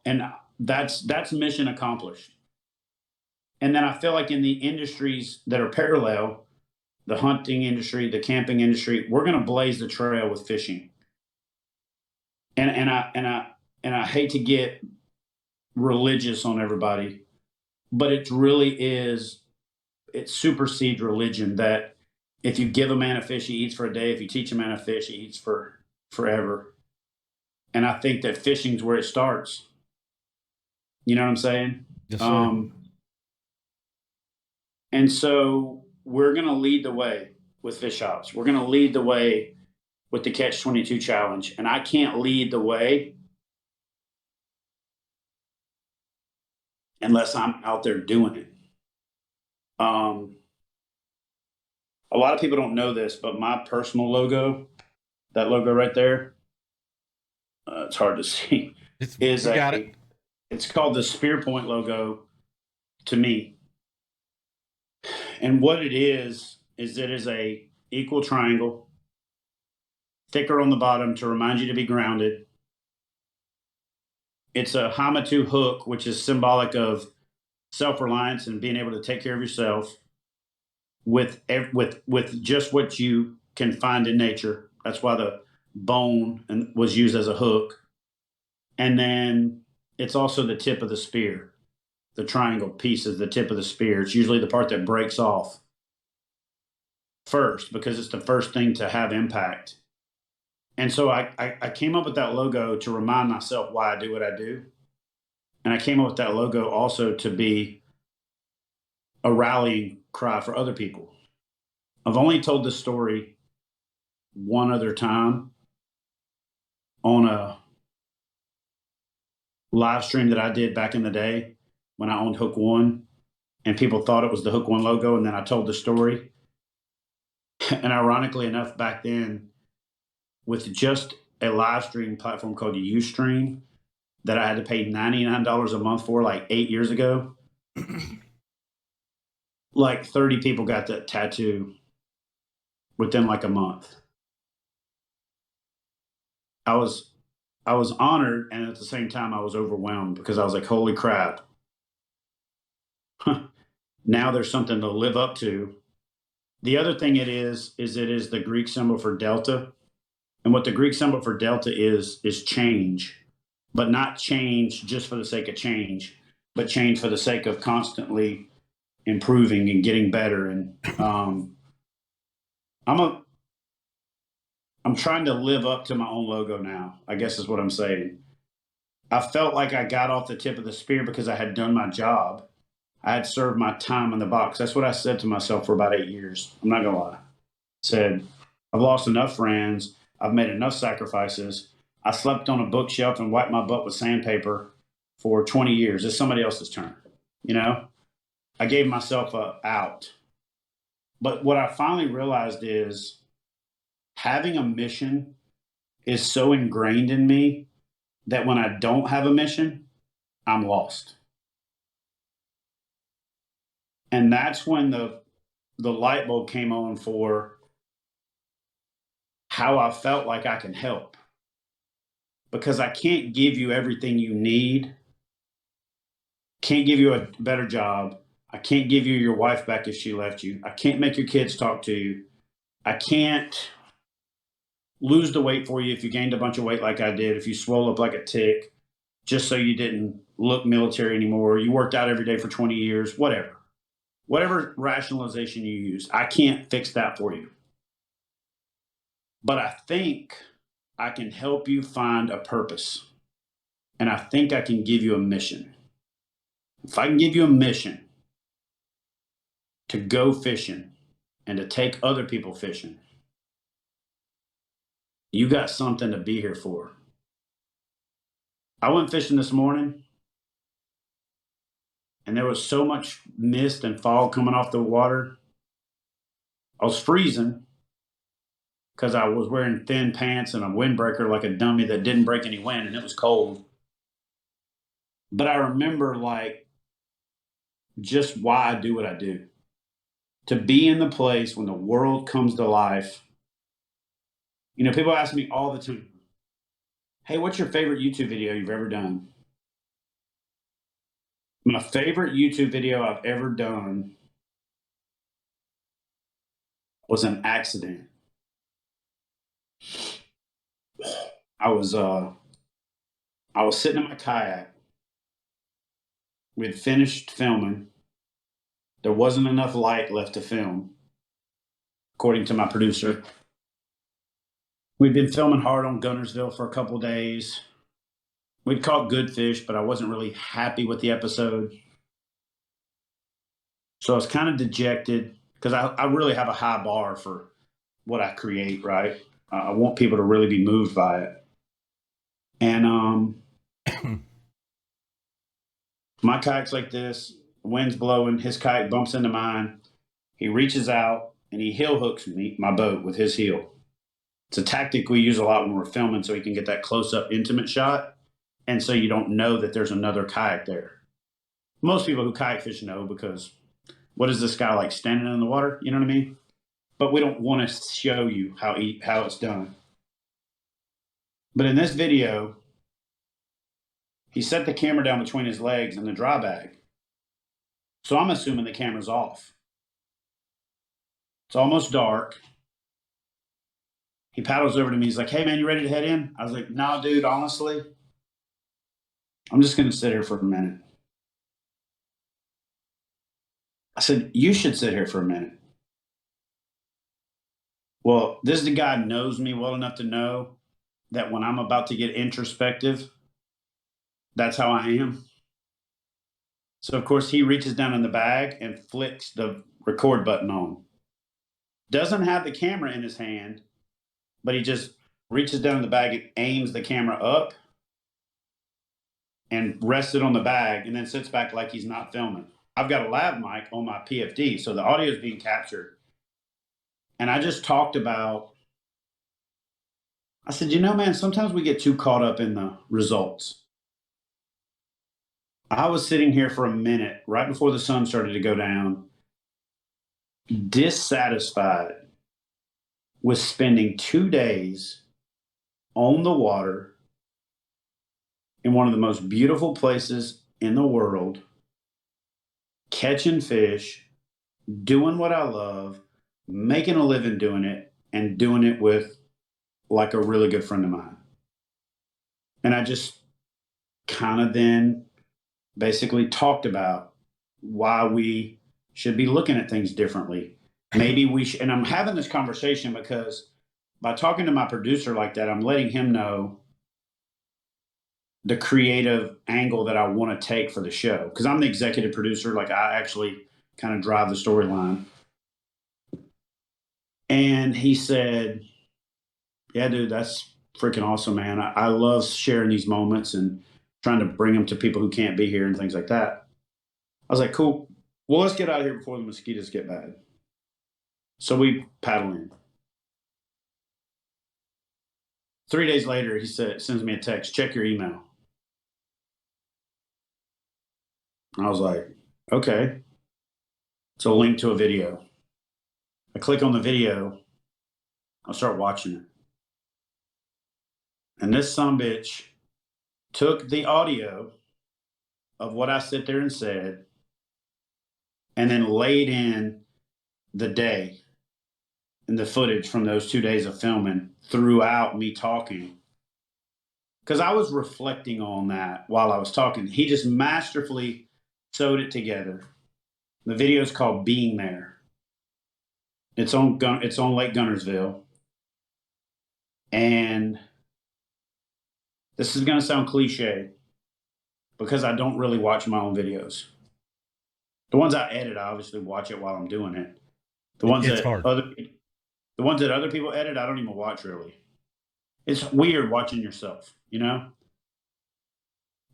and that's mission accomplished. And then I feel like in the industries that are parallel, the hunting industry, the camping industry, we're going to blaze the trail with fishing. And I hate to get religious on everybody, but it supersedes religion, that if you give a man a fish, he eats for a day. If you teach a man a fish, he eats for forever. And I think that fishing's where it starts. You know what I'm saying? Yes, sir. And so we're going to lead the way with FishOps. We're going to lead the way with the Catch22 challenge. And I can't lead the way unless I'm out there doing it. A lot of people don't know this, but my personal logo, that logo right there, it's hard to see, it's called the Spear Point logo to me. And what it is it is a equal triangle, thicker on the bottom to remind you to be grounded. It's a Hama-2 hook, which is symbolic of self-reliance and being able to take care of yourself with just what you can find in nature. That's why the bone was used as a hook. And then it's also the tip of the spear. The triangle piece is the tip of the spear. It's usually the part that breaks off first because it's the first thing to have impact. And so I came up with that logo to remind myself why I do what I do. And I came up with that logo also to be a rallying cry for other people. I've only told this story one other time on a live stream that I did back in the day when I owned Hook One, and people thought it was the Hook One logo, and then I told the story. And ironically enough, back then, with just a live stream platform called Ustream that I had to pay $99 a month for like 8 years ago, like 30 people got that tattoo within like a month. I was honored, and at the same time I was overwhelmed because I was like, holy crap. Now there's something to live up to. The other thing it is the Greek symbol for delta. And what the Greek symbol for delta is change, but not change just for the sake of change, but change for the sake of constantly improving and getting better. And I'm trying to live up to my own logo now, I guess is what I'm saying. I felt like I got off the tip of the spear because I had done my job. I had served my time in the box. That's what I said to myself for about 8 years. I'm not going to lie. Said, I've lost enough friends. I've made enough sacrifices. I slept on a bookshelf and wiped my butt with sandpaper for 20 years. It's somebody else's turn. I gave myself a out. But what I finally realized is having a mission is so ingrained in me that when I don't have a mission, I'm lost. And that's when the light bulb came on for how I felt like I can help. Because I can't give you everything you need. Can't give you a better job. I can't give you your wife back if she left you. I can't make your kids talk to you. I can't lose the weight for you if you gained a bunch of weight like I did, if you swole up like a tick, just so you didn't look military anymore. You worked out every day for 20 years, whatever. Whatever rationalization you use, I can't fix that for you. But I think I can help you find a purpose. And I think I can give you a mission. If I can give you a mission to go fishing and to take other people fishing, you got something to be here for. I went fishing this morning, and there was so much mist and fog coming off the water. I was freezing because I was wearing thin pants and a windbreaker like a dummy that didn't break any wind, and it was cold. But I remember, like, just why I do what I do. To be in the place when the world comes to life. You know, people ask me all the time, hey, what's your favorite YouTube video you've ever done? My favorite YouTube video I've ever done was an accident. I was sitting in my kayak. We had finished filming. There wasn't enough light left to film, according to my producer. We'd been filming hard on Gunnersville for a couple days. We'd caught good fish, but I wasn't really happy with the episode. So I was kind of dejected because I really have a high bar for what I create, right? I want people to really be moved by it. And my kayak's like this, wind's blowing, his kayak bumps into mine. He reaches out and he heel hooks my boat with his heel. It's a tactic we use a lot when we're filming so he can get that close-up intimate shot, and so you don't know that there's another kayak there. Most people who kayak fish know, because what is this guy like standing in the water? You know what I mean? But we don't want to show you how it's done. But in this video, he set the camera down between his legs in the dry bag. So I'm assuming the camera's off. It's almost dark. He paddles over to me. He's like, hey, man, you ready to head in? I was like, nah, dude, honestly, I'm just going to sit here for a minute. I said, you should sit here for a minute. Well, this is the guy who knows me well enough to know that when I'm about to get introspective, that's how I am. So, of course, he reaches down in the bag and flicks the record button on. Doesn't have the camera in his hand, but he just reaches down in the bag and aims the camera up and rests it on the bag and then sits back like he's not filming. I've got a lav mic on my PFD, so the audio is being captured. And I just talked about, I said, you know, man, sometimes we get too caught up in the results. I was sitting here for a minute right before the sun started to go down, dissatisfied with spending 2 days on the water in one of the most beautiful places in the world, catching fish, doing what I love, making a living doing it, and doing it with like a really good friend of mine. And I just kind of then basically talked about why we should be looking at things differently. Maybe we should, and I'm having this conversation because by talking to my producer like that, I'm letting him know the creative angle that I want to take for the show. Because I'm the executive producer, like I actually kind of drive the storyline. And he said, yeah, dude, that's freaking awesome, man. I love sharing these moments and trying to bring them to people who can't be here and things like that. I was like, cool. Well, let's get out of here before the mosquitoes get bad. So we paddle in. 3 days later, he sends me a text, check your email. I was like, okay. It's a link to a video. I click on the video. I start watching it. And this sumbitch took the audio of what I sit there and said and then laid in the day and the footage from those 2 days of filming throughout me talking. Because I was reflecting on that while I was talking. He just masterfully sewed it together. The video is called Being There. It's on Lake Gunnersville. And this is going to sound cliche because I don't really watch my own videos. The ones I edit, I obviously watch it while I'm doing it. The ones that other people edit, I don't even watch really. It's weird watching yourself, you know?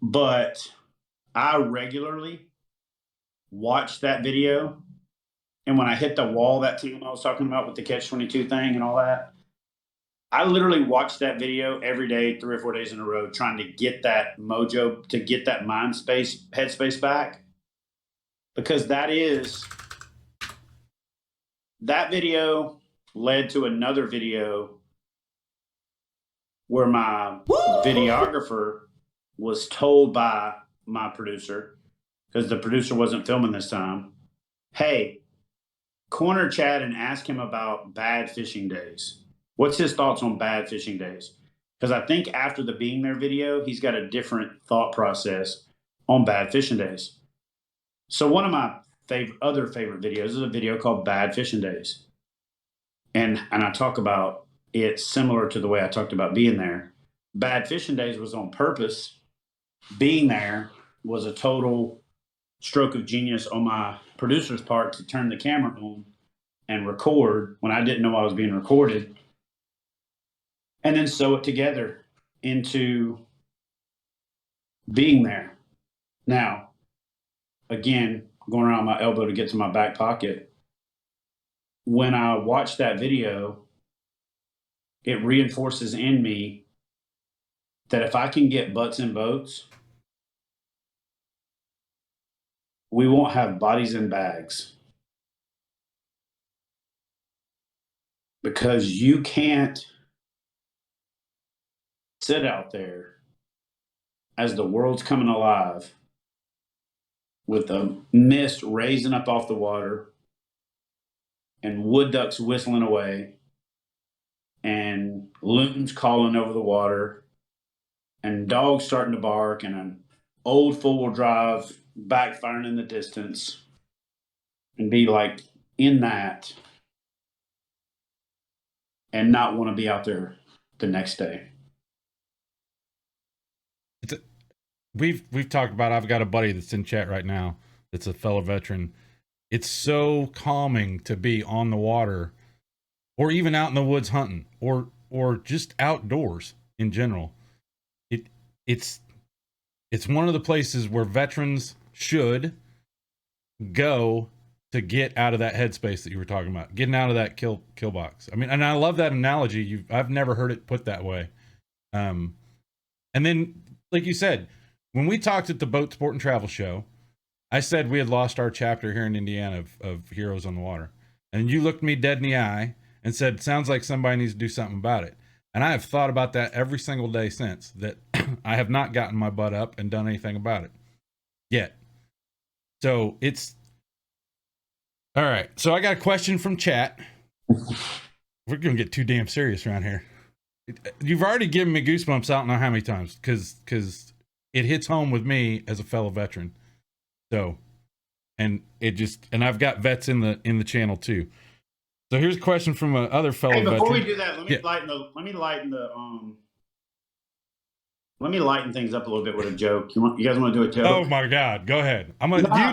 but I regularly watch that video. And when I hit the wall that time I was talking about with the Catch-22 thing and all that, I literally watched that video every day, 3 or 4 days in a row, trying to get that mojo, to get that mind space, headspace back. Because that video led to another video where my videographer was told by my producer, because the producer wasn't filming this time, hey, corner Chad and ask him about bad fishing days. What's his thoughts on bad fishing days? Because I think after the Being There video, he's got a different thought process on bad fishing days. So one of my other favorite videos is a video called Bad Fishing Days. And I talk about it similar to the way I talked about Being There. Bad Fishing Days was on purpose. Being There was a total stroke of genius on my producer's part to turn the camera on and record when I didn't know I was being recorded, and then sew it together into Being There. Now, again, going around my elbow to get to my back pocket, when I watch that video, it reinforces in me that if I can get butts in boats, we won't have bodies in bags. Because you can't sit out there as the world's coming alive with the mist raising up off the water and wood ducks whistling away and loons calling over the water and dogs starting to bark and an old four-wheel drive backfiring in the distance, and be like in that and not want to be out there the next day. We've talked about, I've got a buddy that's in chat right now that's a fellow veteran. It's so calming to be on the water or even out in the woods hunting or just outdoors in general. It's one of the places where veterans should go to get out of that headspace that you were talking about, getting out of that kill box. I mean, and I love that analogy. I've never heard it put that way. And then, like you said, when we talked at the Boat Sport and Travel Show, I said we had lost our chapter here in Indiana of Heroes on the Water. And you looked me dead in the eye and said, sounds like somebody needs to do something about it. And I have thought about that every single day since, that I have not gotten my butt up and done anything about it yet. So it's all right. So I got a question from chat. We're going to get too damn serious around here. You've already given me goosebumps. I don't know how many times, because it hits home with me as a fellow veteran. So, and I've got vets in the channel too. So here's a question from another fellow veteran. Before we do that, let me lighten things up a little bit with a joke. You guys want to do a joke? Oh my God, go ahead.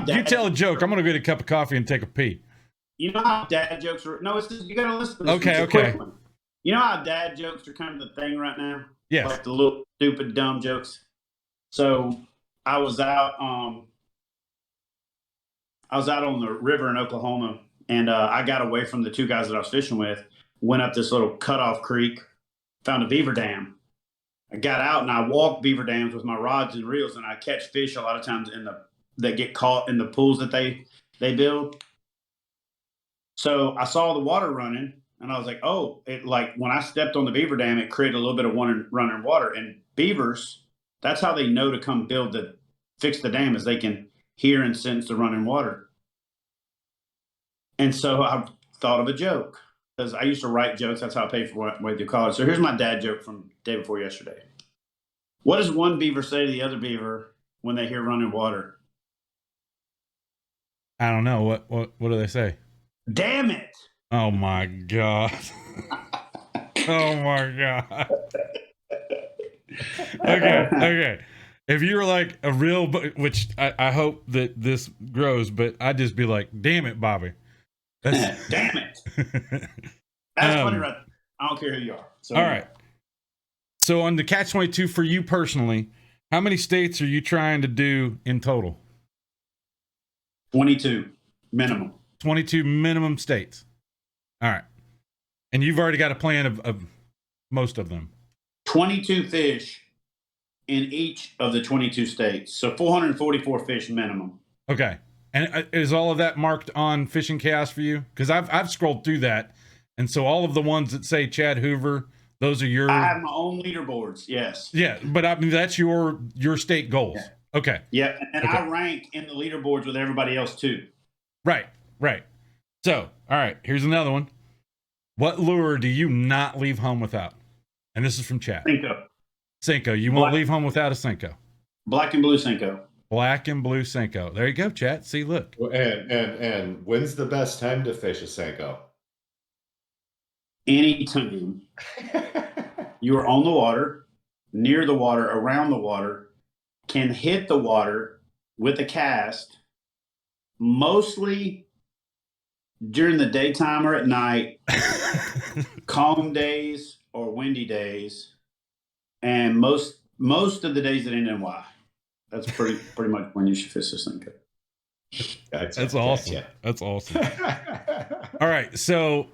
You tell a joke. I'm gonna get a cup of coffee and take a pee. You know how dad jokes are? No, it's just, you gotta listen to this. Okay. You know how dad jokes are kind of the thing right now? Yes. Like the little stupid dumb jokes. So I was out on the river in Oklahoma, and I got away from the two guys that I was fishing with, went up this little cutoff creek, found a beaver dam. I got out and I walk beaver dams with my rods and reels, and I catch fish a lot of times that get caught in the pools that they build. So I saw the water running, and I was like, oh, when I stepped on the beaver dam, it created a little bit of running water. And beavers, that's how they know to come fix the dam, is they can hear and sense the running water. And so I thought of a joke, because I used to write jokes. That's how I paid for my way through college. So here's my dad joke from day before yesterday. What does one beaver say to the other beaver when they hear running water? I don't know. What do they say? Damn it. Oh my God. Oh my God. Okay. If you were like a real, which I hope that this grows, but I'd just be like, damn it, Bobby. Damn it. That's funny, right? I don't care who you are. So, all right. So on the Catch-22, for you personally, How many states are you trying to do in total? 22 minimum. 22 minimum states. All right. And you've already got a plan of most of them. 22 fish in each of the 22 states. So 444 fish minimum. Okay. And is all of that marked on Fishing Chaos for you? Because I've scrolled through that. And so all of the ones that say Chad Hoover, those are your... I have my own leaderboards, yes. Yeah, but I mean, that's your state goals. Yeah. Okay. Yeah, and Okay. I rank in the leaderboards with everybody else too. Right. So, all right, here's another one. What lure do you not leave home without? And this is from Chad. Cinco. You won't leave home without a Cinco. Black and blue Cinco. Black and blue Cinco. There you go, Chad. See, look. And when's the best time to fish a Senko? Anytime you are on the water, near the water, around the water, can hit the water with a cast, mostly during the daytime or at night, calm days or windy days, and most of the days that end in Y. That's pretty much when you should fish this thing. That's awesome. Yeah. That's awesome. All right, so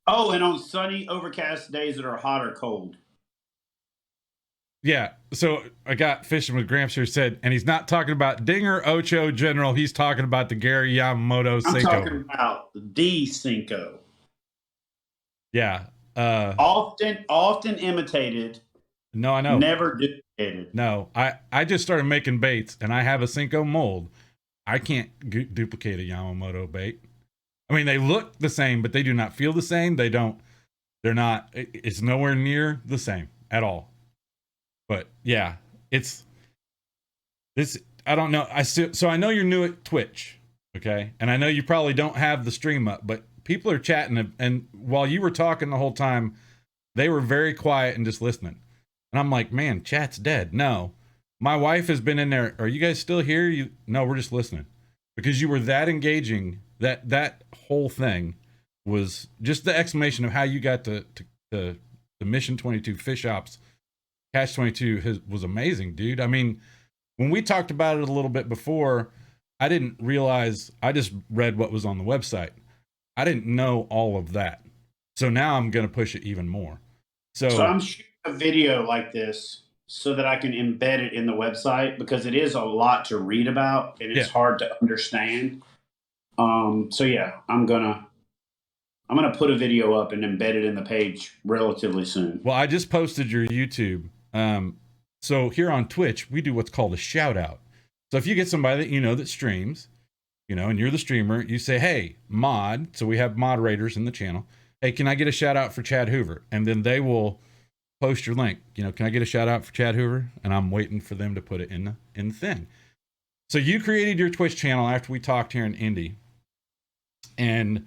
and on sunny, overcast days that are hot or cold. Yeah, so I got Fishing with Gramps here said, and he's not talking about Dinger, Ocho, General. He's talking about the Gary Yamamoto Cinco. I'm talking about the Cinco. Yeah. Often imitated. No, I know. Never duplicated. No, I just started making baits, and I have a Cinco mold. I can't duplicate a Yamamoto bait. I mean, they look the same, but they do not feel the same. They're not, it's nowhere near the same at all. But yeah, it's this. I don't know. So I know you're new at Twitch, okay, and I know you probably don't have the stream up, but people are chatting, and while you were talking the whole time, they were very quiet and just listening. And I'm like, man, chat's dead. No, my wife has been in there. Are you guys still here? No, we're just listening because you were that engaging. That whole thing was just the explanation of how you got to the Mission 22 FishOps Catch22 was amazing, dude. I mean, when we talked about it a little bit before, I didn't realize, I just read what was on the website. I didn't know all of that. So now I'm going to push it even more. So I'm shooting a video like this so that I can embed it in the website because it is a lot to read about and it's hard to understand. So yeah, I'm gonna put a video up and embed it in the page relatively soon. Well, I just posted your YouTube. So here on Twitch, we do what's called a shout out. So if you get somebody that you know that streams, and you're the streamer, you say, hey, mod. So we have moderators in the channel. Hey, can I get a shout out for Chad Hoover? And then they will post your link. Can I get a shout out for Chad Hoover? And I'm waiting for them to put it in the thing. So you created your Twitch channel after we talked here in Indy. And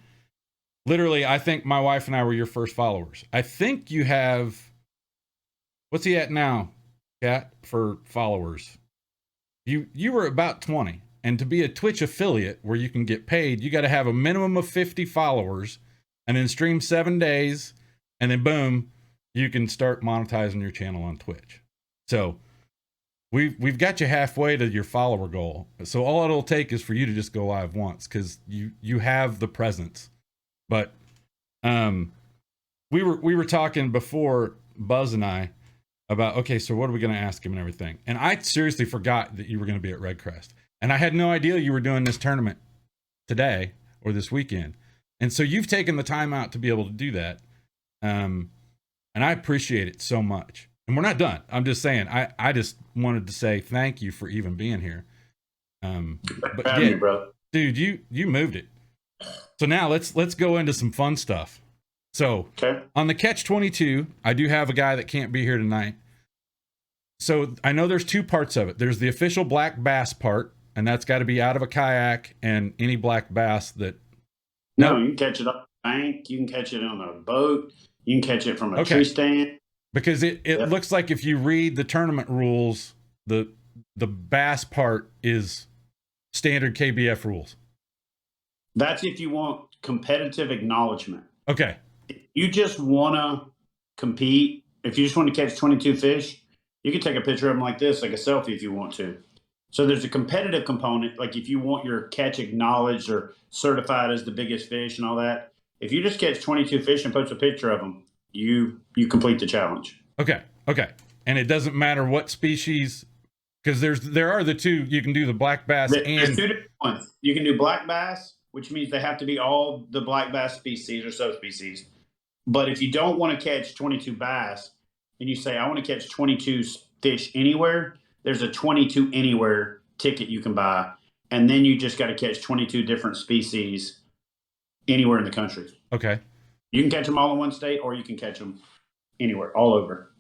literally, I think my wife and I were your first followers. I think you have, what's he at now, Kat, for followers? You were about 20. And to be a Twitch affiliate where you can get paid, you got to have a minimum of 50 followers and then stream 7 days. And then boom, you can start monetizing your channel on Twitch. So we've got you halfway to your follower goal. So all it'll take is for you to just go live once because you have the presence. But we were talking before, Buzz and I, about, okay, so what are we going to ask him and everything. And I seriously forgot that you were going to be at Red Crest. And I had no idea you were doing this tournament today or this weekend. And so you've taken the time out to be able to do that. And I appreciate it so much. And we're not done. I'm just saying, I just wanted to say thank you for even being here. But yeah, you, bro. Dude, you moved it. So now let's go into some fun stuff. So on the Catch22, I do have a guy that can't be here tonight. So I know there's two parts of it. There's the official black bass part, and that's got to be out of a kayak and any black bass that. No, you can catch it up the bank. You can catch it on a boat. You can catch it from a tree stand. Because it looks like if you read the tournament rules, the bass part is standard KBF rules. That's if you want competitive acknowledgement. Okay. If you just want to compete, if you just want to catch 22 fish, You can take a picture of them like this, like a selfie if you want to. So there's a competitive component. Like if you want your catch acknowledged or certified as the biggest fish and all that, if you just catch 22 fish and post a picture of them, you complete the challenge. Okay. And it doesn't matter what species, because there are the two. You can do the black bass There's and two different ones. You can do black bass, which means they have to be all the black bass species or subspecies. But if you don't want to catch 22 bass and you say, I want to catch 22 fish anywhere, there's a 22 anywhere ticket you can buy. And then you just got to catch 22 different species anywhere in the country. Okay. You can catch them all in one state, or you can catch them anywhere, all over.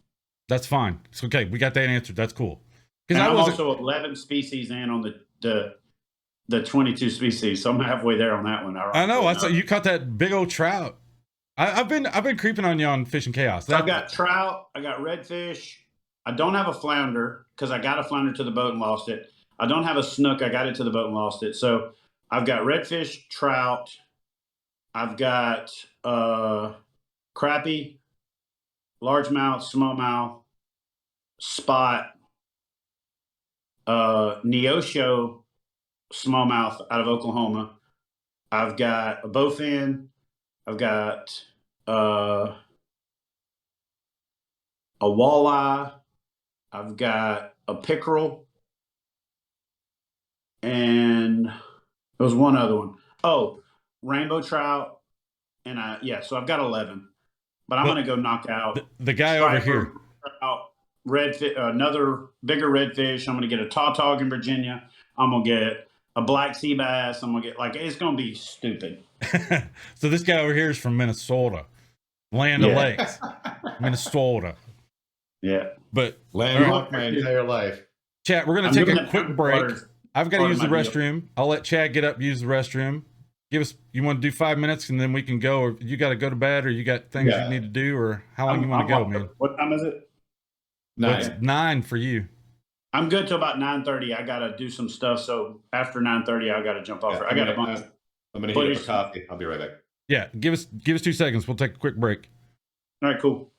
That's fine. It's okay. We got that answered. That's cool. And I'm also 11 species in on the 22 species, so I'm halfway there on that one. I know. I saw you caught that big old trout. I've been creeping on you on Fishing Chaos. So I've got trout. I got redfish. I don't have a flounder because I got a flounder to the boat and lost it. I don't have a snook. I got it to the boat and lost it. So I've got redfish, trout. I've got crappie, largemouth, smallmouth, spot, Neosho smallmouth out of Oklahoma. I've got a bowfin. I've got a walleye. I've got a pickerel. And there was one other one. Oh, rainbow trout. And so I've got 11. But I'm going to go knock out the guy over here. Trout, redfish, another bigger redfish. I'm going to get a tautog in Virginia. I'm going to get a black sea bass. I'm going to get, it's going to be stupid. So this guy over here is from Minnesota, land of lakes, Minnesota. Yeah. But landlocked my entire life. Chad, we're going to take a quick break. I've got to use the restroom. I'll let Chad get up, use the restroom. You want to do 5 minutes and then we can go, or you got to go to bed, or you got things you need to do, or how long you want to go, man? What time is it? 9. It's 9 for you. I'm good till about 9:30. I got to do some stuff. So after 9:30, I got to jump off. I got a bunch. I'm going to heat up a coffee. I'll be right back. Yeah. Give us 2 seconds. We'll take a quick break. All right, cool.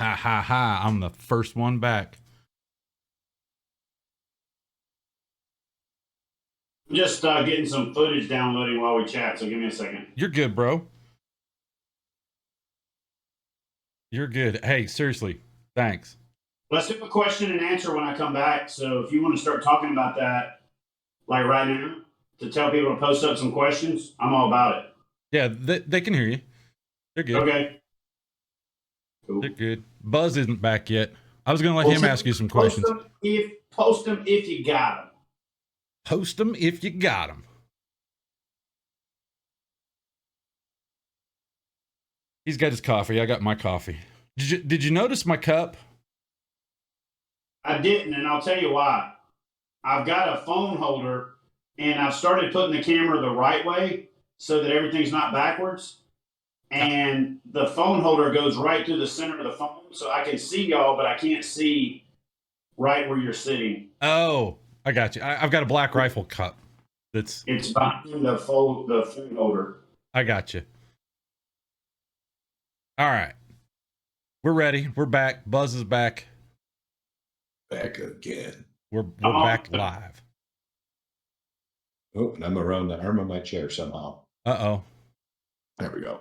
Ha ha ha. I'm the first one back. I'm just getting some footage downloading while we chat, so give me a second. You're good, bro. You're good. Hey, seriously, thanks. Let's do a question and answer when I come back. So if you want to start talking about that, like right now, to tell people to post up some questions, I'm all about it. Yeah, they can hear you. They're good. Okay. Cool. They're good. Buzz isn't back yet. I was going to let him ask you some questions. Post them if you got them. Post them if you got them. He's got his coffee. I got my coffee. Did you notice my cup? I didn't, and I'll tell you why. I've got a phone holder, and I've started putting the camera the right way so that everything's not backwards. And the phone holder goes right through the center of the phone, so I can see y'all, but I can't see right where you're sitting. Oh, I got you. I've got a Black Rifle cup. It's behind the phone holder. I got you. All right. We're ready. We're back. Buzz is back. Back again. We're back live. Oh, and I'm around the arm of my chair somehow. Uh-oh. There we go.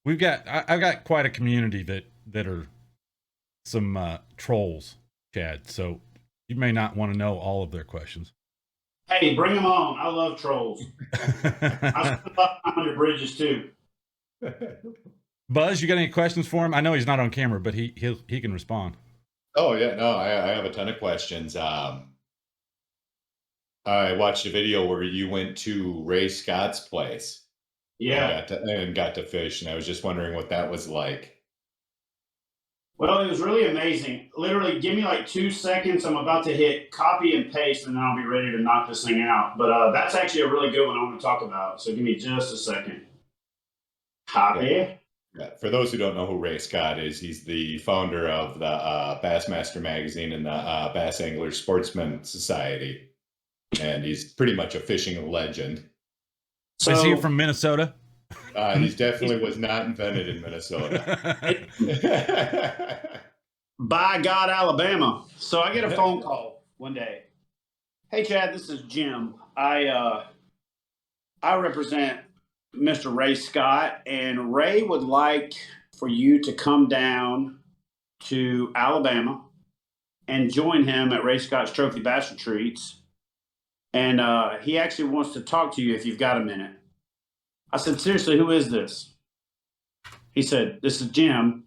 I've got quite a community that are some trolls, Chad. So you may not want to know all of their questions. Hey, bring them on. I love trolls. I spend a lot of time under bridges too. Buzz, you got any questions for him? I know he's not on camera, but he can respond. Oh yeah, no, I have a ton of questions. I watched a video where you went to Ray Scott's place. Yeah. And got to fish, and I was just wondering what that was like. Well, it was really amazing. Literally, give me like 2 seconds. I'm about to hit copy and paste, and then I'll be ready to knock this thing out. But that's actually a really good one I want to talk about. So give me just a second. Copy. Yeah. For those who don't know who Ray Scott is, he's the founder of the Bassmaster magazine and the Bass Angler Sportsman Society, and he's pretty much a fishing legend. So, is he from Minnesota? He definitely was not invented in Minnesota. By God, Alabama. So I get a phone call one day. Hey, Chad, this is Jim. I represent Mr. Ray Scott, and Ray would like for you to come down to Alabama and join him at Ray Scott's Trophy Bass Retreats. And he actually wants to talk to you if you've got a minute. I said, seriously, who is this? He said, this is Jim.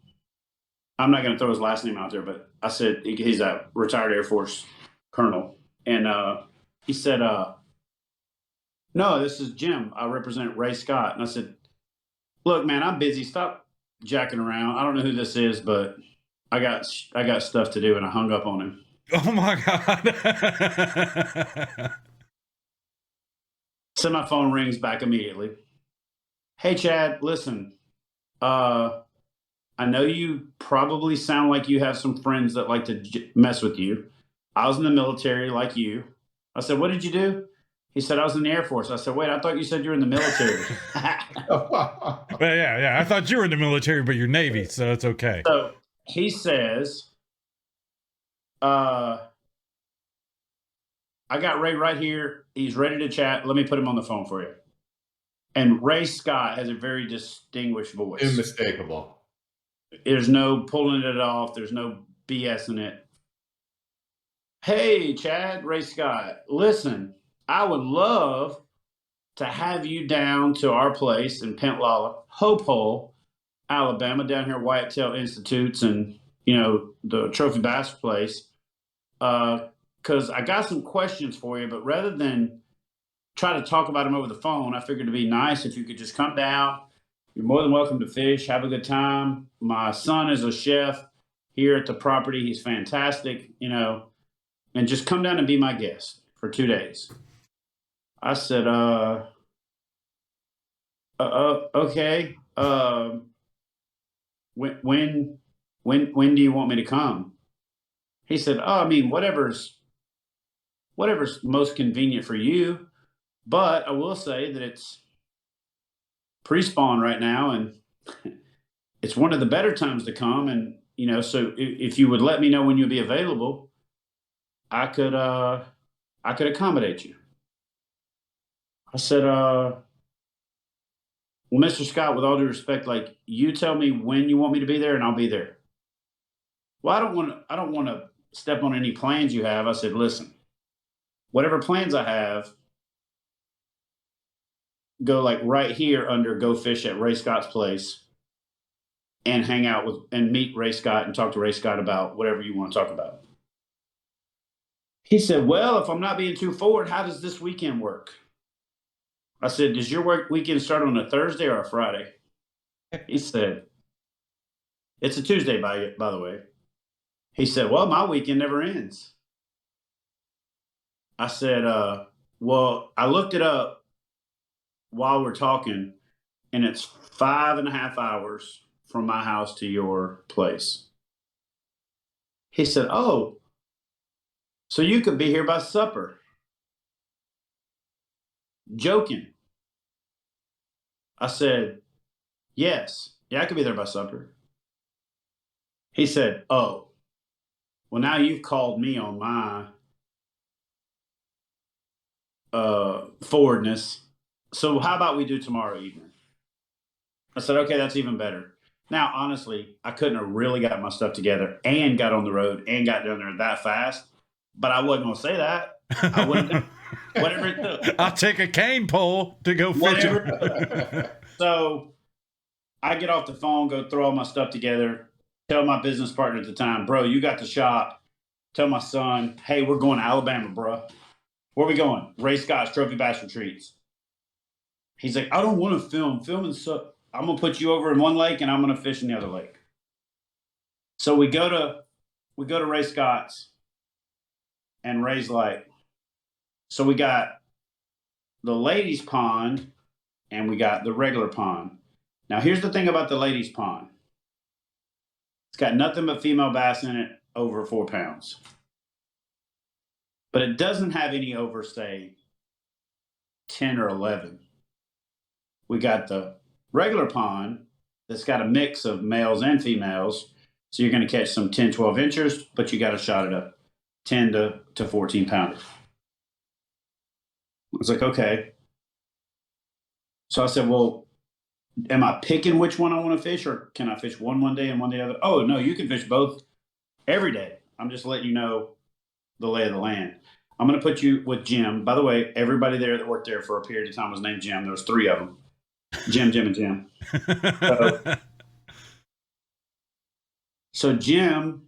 I'm not going to throw his last name out there, but I said, he's a retired Air Force colonel. And he said, no, this is Jim. I represent Ray Scott. And I said, look, man, I'm busy. Stop jacking around. I don't know who this is, but I got stuff to do. And I hung up on him. Oh my God. So my phone rings back immediately. Hey, Chad, listen, I know you probably sound like you have some friends that like to mess with you. I was in the military like you. I said, what did you do? He said, I was in the Air Force. I said, wait, I thought you said you were in the military. Well, yeah. I thought you were in the military, but you're Navy, so it's okay. So he says, I got Ray right here. He's ready to chat. Let me put him on the phone for you. And Ray Scott has a very distinguished voice. Unmistakable. There's no pulling it off. There's no BS in it. Hey, Chad, Ray Scott, listen, I would love to have you down to our place in Pentlalla, Hope Hole, Alabama, down here at Whitetail Institutes and, the Trophy Bass place. Because I got some questions for you, but rather than try to talk about them over the phone, I figured it'd be nice if you could just come down. You're more than welcome to fish, have a good time. My son is a chef here at the property. He's fantastic, and just come down and be my guest for 2 days. I said, okay. When do you want me to come? He said, whatever's most convenient for you. But I will say that it's pre-spawn right now, and it's one of the better times to come. And, you know, so if you would let me know when you'll be available, I could accommodate you. I said, well, Mr. Scott, with all due respect, like, you tell me when you want me to be there and I'll be there. Well, I don't want to step on any plans you have. I said, listen, whatever plans I have, go like right here under go fish at Ray Scott's place and hang out with and meet Ray Scott and talk to Ray Scott about whatever you want to talk about. He said, well, if I'm not being too forward, how does this weekend work? I said, does your weekend start on a Thursday or a Friday? He said, it's a Tuesday, by the way. He said, well, my weekend never ends. I said, well, I looked it up while we're talking, and it's 5.5 hours from my house to your place. He said, oh, so you could be here by supper. Joking. I said, yes. Yeah, I could be there by supper. He said, oh, well, now you've called me on my forwardness. So how about we do tomorrow evening? I said, okay, that's even better. Now, honestly, I couldn't have really got my stuff together and got on the road and got down there that fast, but I wasn't going to say that. I would have done whatever it took. I'll take a cane pole to go fishing. So I get off the phone, go throw all my stuff together, tell my business partner at the time, bro, you got the shop. Tell my son, hey, we're going to Alabama, bro. Where are we going? Ray Scott's Trophy Bass Retreats. He's like, I don't want to film. Filming so I'm going to put you over in one lake and I'm going to fish in the other lake. So we go to Ray Scott's, and Ray's like, so we got the ladies' pond and we got the regular pond. Now, here's the thing about the ladies' pond. It's got nothing but female bass in it over 4 pounds. But it doesn't have any over, say, 10 or 11. We got the regular pond that's got a mix of males and females. So you're going to catch some 10, 12 inchers, but you got to shot it up 10 to 14 pounders. I was like, okay. So I said, well, am I picking which one I want to fish, or can I fish one day and one the other? Oh, no, you can fish both every day. I'm just letting you know the lay of the land. I'm going to put you with Jim. By the way, everybody there that worked there for a period of time was named Jim. There was 3 of them. Jim, and Jim. So Jim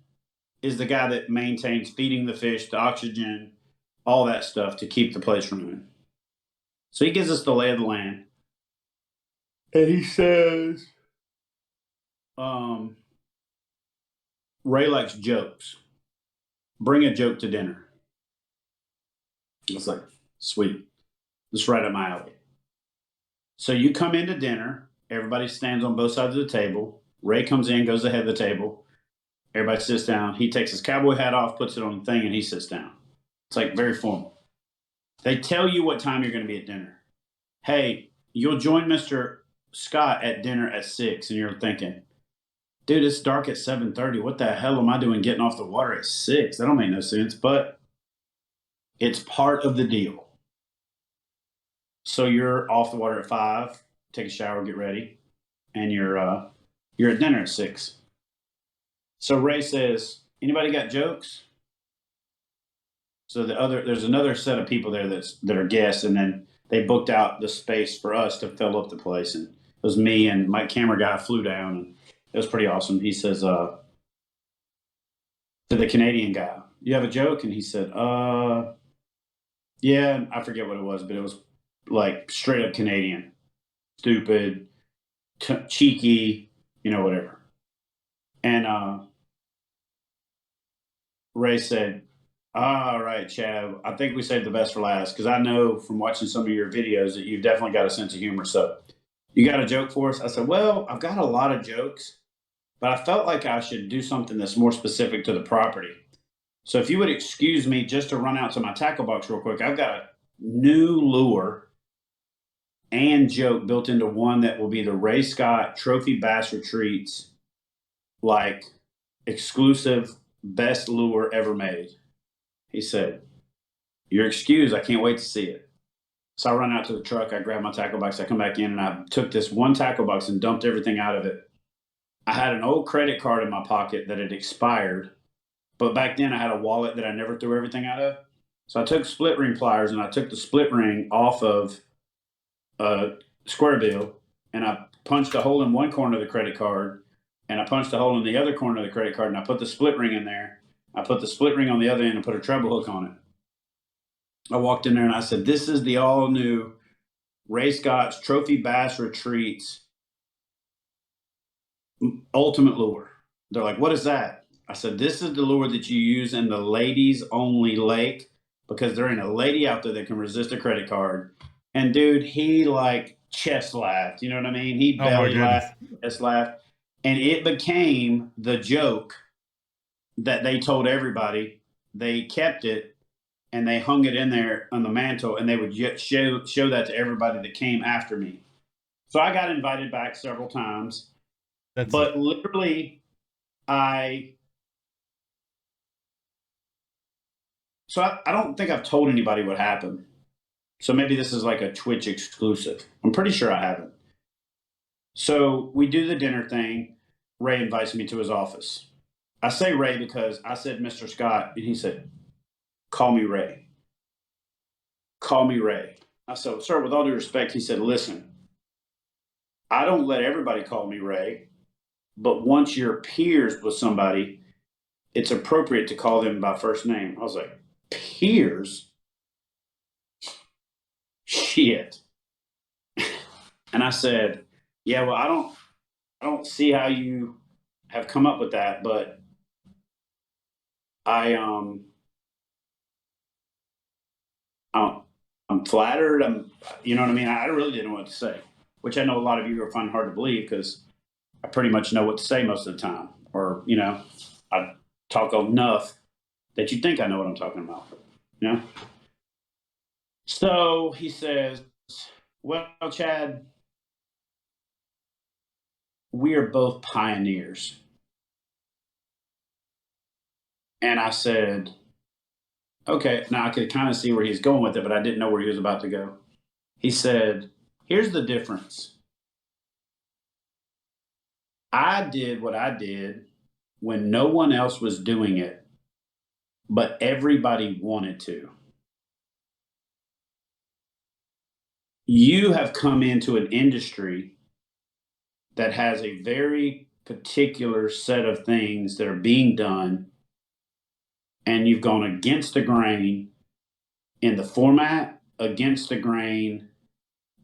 is the guy that maintains feeding the fish, the oxygen, all that stuff to keep the place running. So he gives us the lay of the land. And he says, Ray likes jokes. Bring a joke to dinner. I was like, sweet. It's right up my alley. So you come into dinner. Everybody stands on both sides of the table. Ray comes in, goes ahead of the table. Everybody sits down. He takes his cowboy hat off, puts it on the thing, and he sits down. It's like very formal. They tell you what time you're going to be at dinner. Hey, you'll join Mr. Scott at dinner at 6. And you're thinking, dude, it's dark at 7:30. What the hell am I doing getting off the water at 6? That don't make no sense, but it's part of the deal. So you're off the water at 5, take a shower, get ready, and you're at dinner at 6. So Ray says, anybody got jokes? So there's another set of people there that are guests, and then they booked out the space for us to fill up the place. And it was me and my camera guy flew down, and it was pretty awesome. He says, to the Canadian guy, you have a joke? And he said, yeah, I forget what it was, but it was like straight up Canadian, stupid, cheeky, whatever. And Ray said, all right, Chad, I think we saved the best for last, because I know from watching some of your videos that you've definitely got a sense of humor. So you got a joke for us? I said, well, I've got a lot of jokes, but I felt like I should do something that's more specific to the property. So if you would excuse me just to run out to my tackle box real quick, I've got a new lure and joke built into one that will be the Ray Scott Trophy Bass Retreats, like exclusive best lure ever made. He said, "You're excused. I can't wait to see it." So I run out to the truck. I grab my tackle box. I come back in and I took this one tackle box and dumped everything out of it. I had an old credit card in my pocket that had expired, but back then I had a wallet that I never threw everything out of. So I took split ring pliers and I took the split ring off of a square bill and I punched a hole in one corner of the credit card and I punched a hole in the other corner of the credit card and I put the split ring in there. I put the split ring on the other end and put a treble hook on it. I walked in there and I said, "This is the all new Ray Scott's Trophy Bass Retreats Ultimate Lure." They're like, "What is that?" I said, "This is the lure that you use in the ladies only lake because there ain't a lady out there that can resist a credit card." And dude, he like chest laughed. You know what I mean? He Oh my belly goodness. laughed, chest laughed. And it became the joke that they told everybody. They kept it and they hung it in there on the mantle and they would show that to everybody that came after me. So I got invited back several times. But literally, I don't think I've told anybody what happened. So maybe this is like a Twitch exclusive. I'm pretty sure I haven't. So we do the dinner thing. Ray invites me to his office. I say Ray because I said Mr. Scott, and he said, "Call me Ray. Call me Ray." I said, "Sir, with all due respect," he said, "Listen, I don't let everybody call me Ray, but once you're peers with somebody, it's appropriate to call them by first name." I was like, "Peers? Shit." And I said, "Yeah, well, I don't see how you have come up with that, but I'm flattered. You know what I mean? I really didn't know what to say, which I know a lot of you will find hard to believe because I pretty much know what to say most of the time, or I talk enough that you think I know what I'm talking about. You know. So he says, "Well, Chad, we are both pioneers." And I said, "Okay." Now I could kind of see where he's going with it, but I didn't know where he was about to go. He said, "Here's the difference. I did what I did when no one else was doing it, but everybody wanted to. You have come into an industry that has a very particular set of things that are being done, and you've gone against the grain in the format, against the grain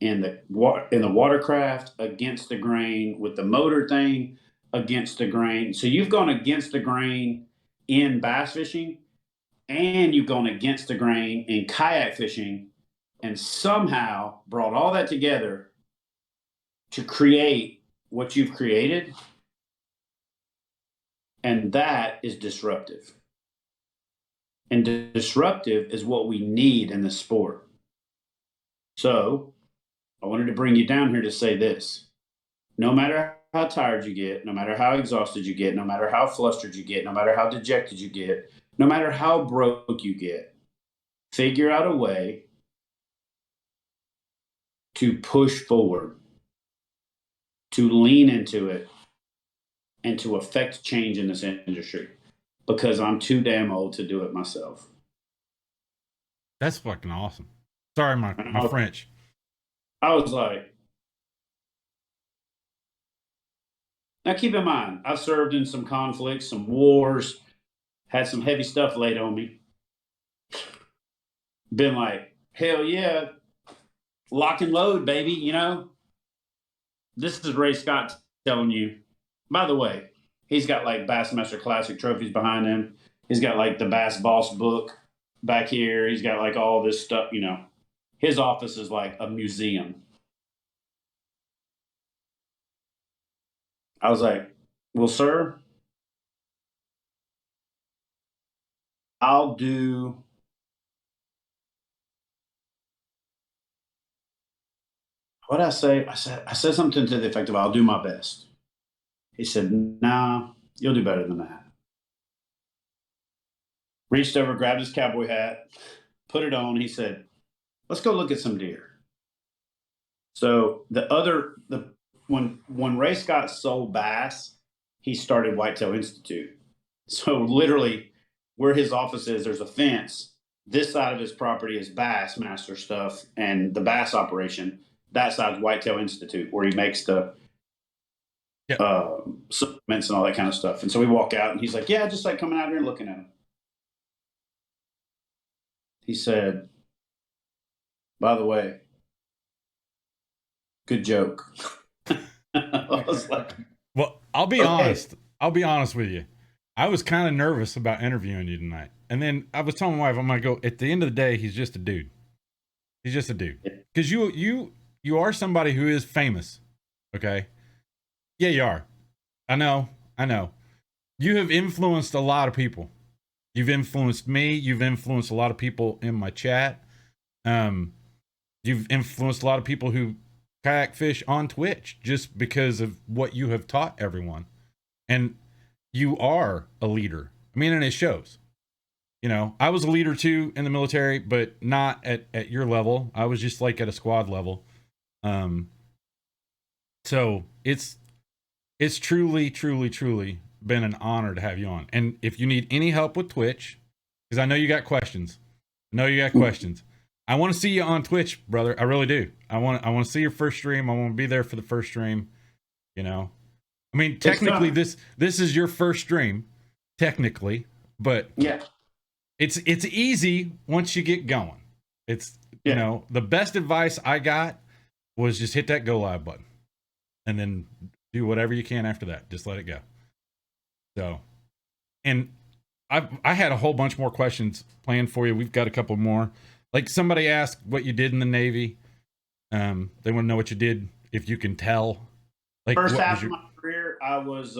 in the watercraft, against the grain with the motor thing, against the grain. So you've gone against the grain in bass fishing, and you've gone against the grain in kayak fishing, and somehow brought all that together to create what you've created. And that is disruptive. And disruptive is what we need in the sport. So I wanted to bring you down here to say this. No matter how tired you get, no matter how exhausted you get, no matter how flustered you get, no matter how dejected you get, no matter how broke you get, figure out a way to push forward, to lean into it, and to affect change in this industry, because I'm too damn old to do it myself. That's fucking awesome. Sorry, my French. I was like, now keep in mind, I've served in some conflicts, some wars, had some heavy stuff laid on me. Been like, hell yeah, lock and load, baby, you know? This is Ray Scott telling you. By the way, he's got like Bassmaster Classic trophies behind him. He's got like the Bass Boss book back here. He's got like all this stuff, you know. His office is like a museum. I was like, well, sir, I'll do what I say? I said something to the effect of, I'll do my best. He said, nah, you'll do better than that. Reached over, grabbed his cowboy hat, put it on. He said, let's go look at some deer. So when Ray Scott sold bass, he started Whitetail Institute. So literally where his office is, there's a fence. This side of his property is Bass Master stuff and the bass operation. That side's Whitetail Institute, where he makes the supplements and all that kind of stuff. And so we walk out and he's like, yeah, just like coming out here and looking at them. He said, by the way, good joke. I was like, well, I'll be honest. I'll be honest with you. I was kind of nervous about interviewing you tonight. And then I was telling my wife, I'm going to go, at the end of the day, he's just a dude. He's just a dude. Because you are somebody who is famous. Okay? Yeah, you are. I know. You have influenced a lot of people. You've influenced me. You've influenced a lot of people in my chat. You've influenced a lot of people who kayak fish on Twitch just because of what you have taught everyone. And you are a leader. I mean, and it shows. You know, I was a leader too in the military, but not at your level. I was just like at a squad level. So it's truly been an honor to have you on. And if you need any help with Twitch, because I know you got questions. I want to see you on Twitch, brother. I really do. I want to see your first stream. I want to be there for the first stream. You know, I mean, technically this is your first stream, technically, but yeah, it's easy once you get going. It's you know, the best advice I got was just hit that go live button and then do whatever you can after that. Just let it go. So, and I had a whole bunch more questions planned for you. We've got a couple more. Like somebody asked what you did in the Navy. They want to know what you did, if you can tell. Like first half of my career, I was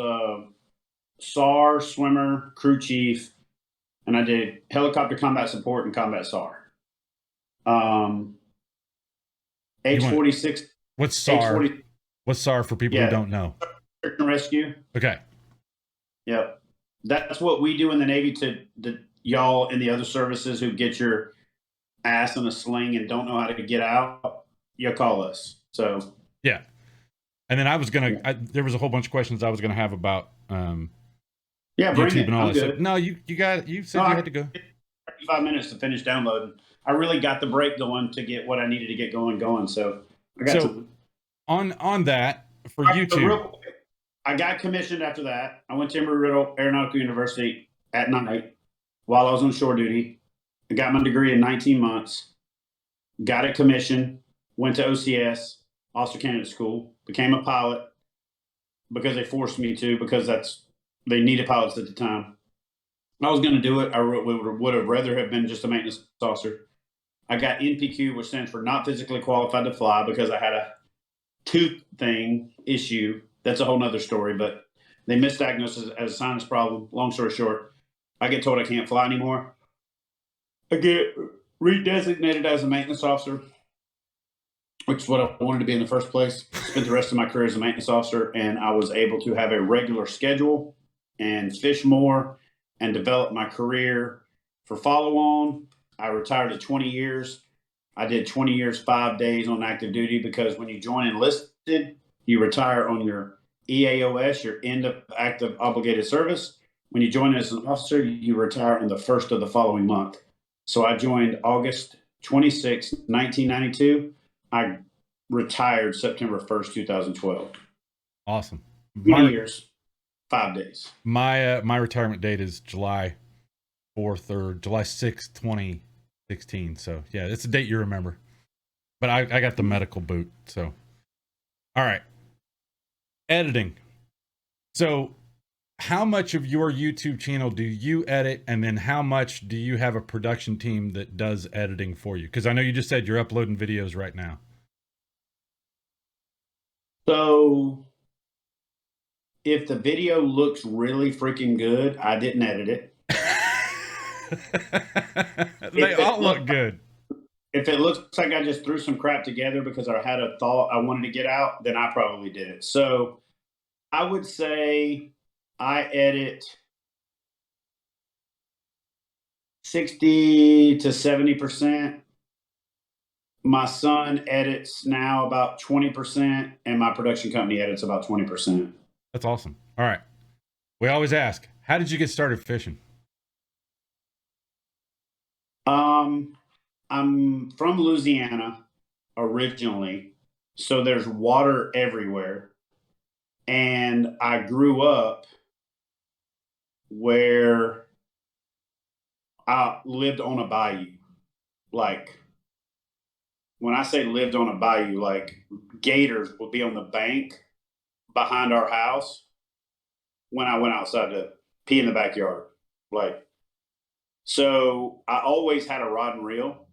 SAR, swimmer, crew chief, and I did helicopter combat support and combat SAR. Age 46. What's SAR? What's SAR for people who don't know? Search and rescue. Okay. Yep. That's what we do in the Navy to y'all in the other services who get your ass in a sling and don't know how to get out. You call us. So yeah. And then I was there was a whole bunch of questions I was gonna have about YouTube and all that stuff. No, you said you had to go. 35 minutes to finish downloading. I really got the break going to get what I needed to get going. So I got on that for YouTube. I got commissioned after that. I went to Embry-Riddle Aeronautical University at night while I was on shore duty. I got my degree in 19 months. Got a commission. Went to OCS, Officer Candidate School. Became a pilot because they forced me to, because they needed pilots at the time. I was going to do it. I would have rather have been just a maintenance officer. I got NPQ, which stands for not physically qualified to fly, because I had a tooth thing issue. That's a whole nother story, but they misdiagnosed it as a sinus problem. Long story short, I get told I can't fly anymore. I get redesignated as a maintenance officer, which is what I wanted to be in the first place. Spent the rest of my career as a maintenance officer, and I was able to have a regular schedule and fish more and develop my career for follow-on. I retired at 20 years. I did 20 years, 5 days on active duty, because when you join enlisted, you retire on your EAOS, your end of active obligated service. When you join as an officer, you retire on the first of the following month. So I joined August 26, 1992. I retired September 1st, 2012. Awesome. 20 years, 5 days. My retirement date is July 4th or July 6th, 2016. So yeah, it's a date you remember. But I got the medical boot. So, all right. Editing. So how much of your YouTube channel do you edit, and then how much do you have a production team that does editing for you? Because I know you just said you're uploading videos right now. So if the video looks really freaking good, I didn't edit it. They all look good. if it looks like I just threw some crap together because I had a thought I wanted to get out, then I probably did it. So I would say I edit 60 to 70%. My son edits now about 20%, and my production company edits about 20%. That's awesome. All right. We always ask, how did you get started fishing? I'm from Louisiana originally, so there's water everywhere. And I grew up where I lived on a bayou. Like, when I say lived on a bayou, like gators would be on the bank behind our house when I went outside to pee in the backyard. Like, so I always had a rod and reel.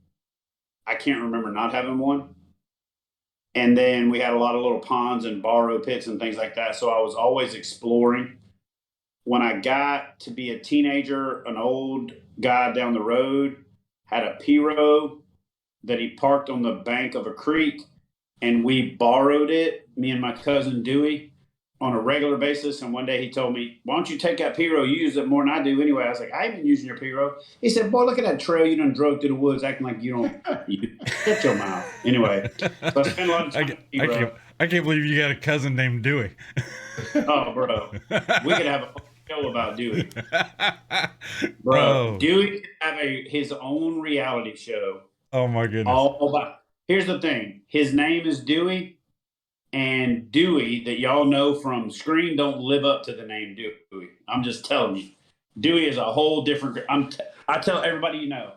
I can't remember not having one. And then we had a lot of little ponds and borrow pits and things like that. So I was always exploring. When I got to be a teenager, an old guy down the road had a Piro that he parked on the bank of a creek, and we borrowed it, me and my cousin Dewey, on a regular basis. And one day he told me, "Why don't you take that Piro? You use it more than I do anyway." I was like, "I ain't been using your Piro." He said, "Boy, look at that trail you done drove through the woods acting like you don't." Shut your mouth. Anyway, so I spent a lot of time with Piro. I can't believe you got a cousin named Dewey. Oh, bro. We could have a whole show about Dewey. Bro, Dewey could have his own reality show. Oh, my goodness. All about. Here's the thing. His name is Dewey. And Dewey, that y'all know from Scream, don't live up to the name Dewey. I'm just telling you. Dewey is a whole different. I tell everybody you know.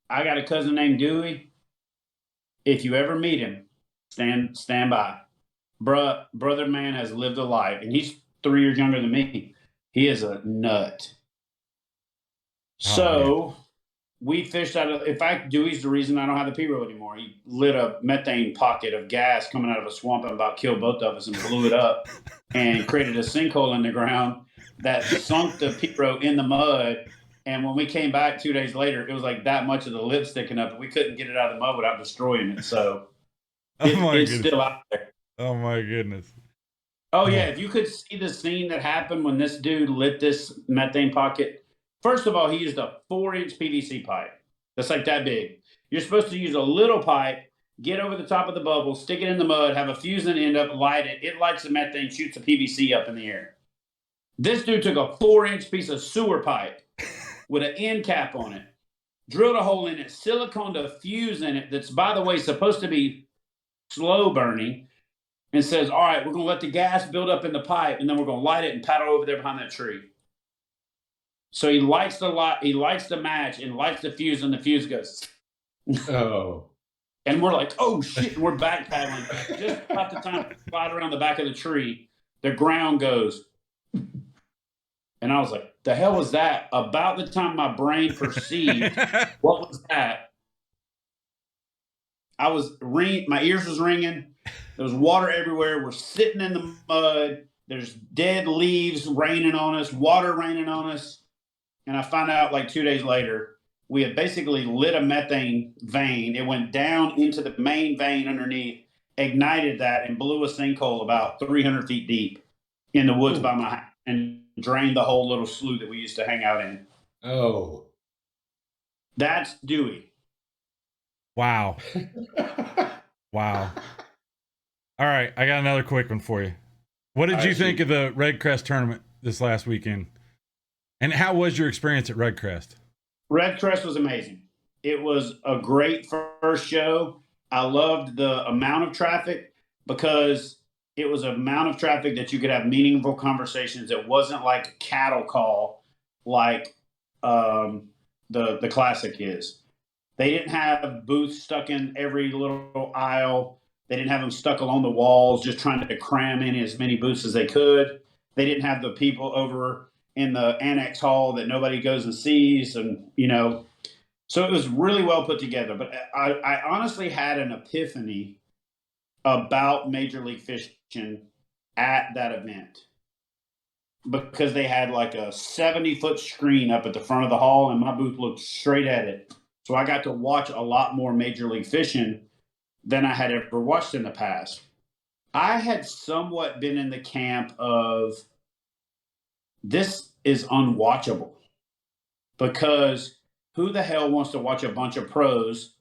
I got a cousin named Dewey. If you ever meet him, stand by. Brother man has lived a life, and he's 3 years younger than me. He is a nut. So we fished out of. In fact, Dewey's the reason I don't have the Piro anymore. He lit a methane pocket of gas coming out of a swamp and about killed both of us and blew it up and created a sinkhole in the ground that sunk the Piro in the mud. And when we came back 2 days later, it was like that much of the lip sticking up. We couldn't get it out of the mud without destroying it. So it's still out there. Oh, my goodness. Oh, yeah. If you could see the scene that happened when this dude lit this methane pocket. First of all, he used a 4-inch PVC pipe. That's like that big. You're supposed to use a little pipe, get over the top of the bubble, stick it in the mud, have a fuse and end up, light it. It lights the methane, shoots the PVC up in the air. This dude took a 4-inch piece of sewer pipe with an end cap on it, drilled a hole in it, siliconed a fuse in it that's, by the way, supposed to be slow burning, and says, "All right, we're going to let the gas build up in the pipe, and then we're going to light it and paddle over there behind that tree." So he lights the match and lights the fuse, and the fuse goes. Oh. And we're like, "Oh shit!" And we're back paddling. Just about the time to slide around the back of the tree, the ground goes. And I was like, "The hell was that?" About the time my brain perceived what was that, my ears was ringing. There was water everywhere. We're sitting in the mud. There's dead leaves raining on us, water raining on us. And I found out like 2 days later, we had basically lit a methane vein. It went down into the main vein underneath, ignited that, and blew a sinkhole about 300 feet deep in the woods by my house and drained the whole little slough that we used to hang out in. Oh. That's Dewey. Wow. Wow. All right, I got another quick one for you. What did you think of the Red Crest tournament this last weekend? And how was your experience at Red Crest? Red Crest was amazing. It was a great first show. I loved the amount of traffic because it was an amount of traffic that you could have meaningful conversations. It wasn't like a cattle call like the Classic is. They didn't have booths stuck in every little aisle. They didn't have them stuck along the walls, just trying to cram in as many booths as they could. They didn't have the people over in the annex hall that nobody goes and sees. And, so it was really well put together. But I honestly had an epiphany about Major League Fishing at that event because they had like a 70-foot screen up at the front of the hall, and my booth looked straight at it. So I got to watch a lot more Major League Fishing than I had ever watched in the past. I had somewhat been in the camp of this is unwatchable because who the hell wants to watch a bunch of pros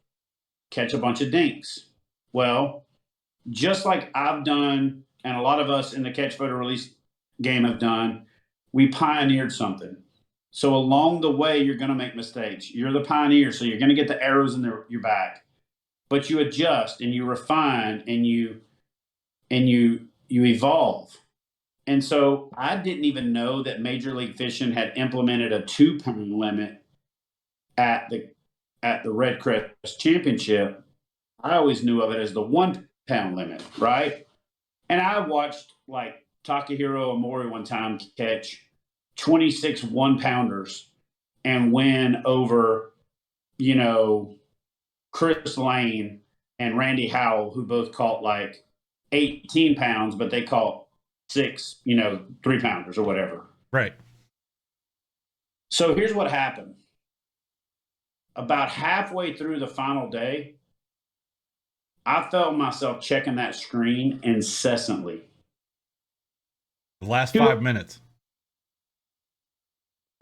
catch a bunch of dinks? Well, just like I've done, and a lot of us in the catch photo release game have done, we pioneered something. So along the way, you're going to make mistakes. You're the pioneer, so you're going to get the arrows in your back. But you adjust and you refine and you evolve. And so I didn't even know that Major League Fishing had implemented a 2-pound limit at the Red Crest Championship. I always knew of it as the 1-pound limit, right? And I watched like Takahiro Omori one time catch 26 1-pounders and win over, Chris Lane and Randy Howell, who both caught like 18 pounds, but they caught 6, 3-pounders or whatever. Right. So here's what happened. About halfway through the final day, I felt myself checking that screen incessantly. The last 5 minutes.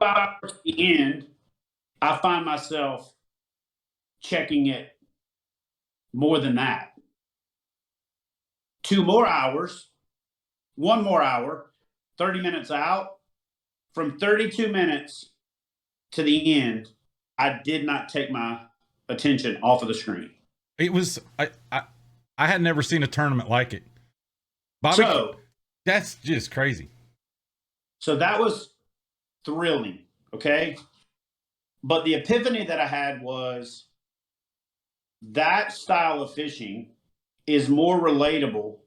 5 hours at the end, I find myself checking it more than that. 2 more hours, 1 more hour, 30 minutes out. From 32 minutes to the end, I did not take my attention off of the screen. It was I had never seen a tournament like it. Bobby, that's just crazy. So that was thrilling, okay? But the epiphany that I had was that style of fishing is more relatable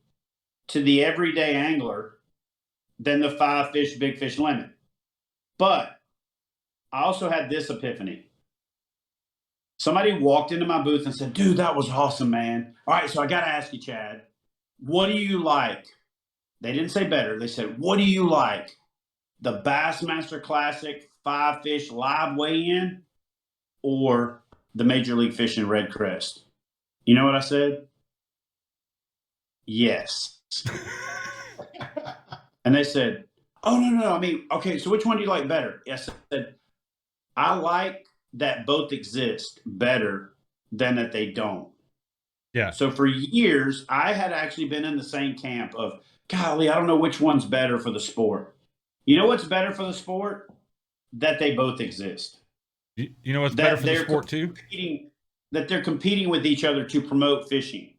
to the everyday angler than the 5-fish, big fish limit. But I also had this epiphany. Somebody walked into my booth and said, dude, that was awesome, man. All right, so I got to ask you, Chad, what do you like? They didn't say better. They said, what do you like? The Bassmaster Classic 5-fish live weigh-in or the Major League Fishing Red Crest? You know what I said? Yes. And they said, oh, no. I mean, okay, so which one do you like better? Yes, I said, I like that both exist better than that they don't. Yeah. So for years, I had actually been in the same camp of, golly, I don't know which one's better for the sport. You know what's better for the sport? That they both exist. You know what's better for the sport too? That they're competing with each other to promote fishing.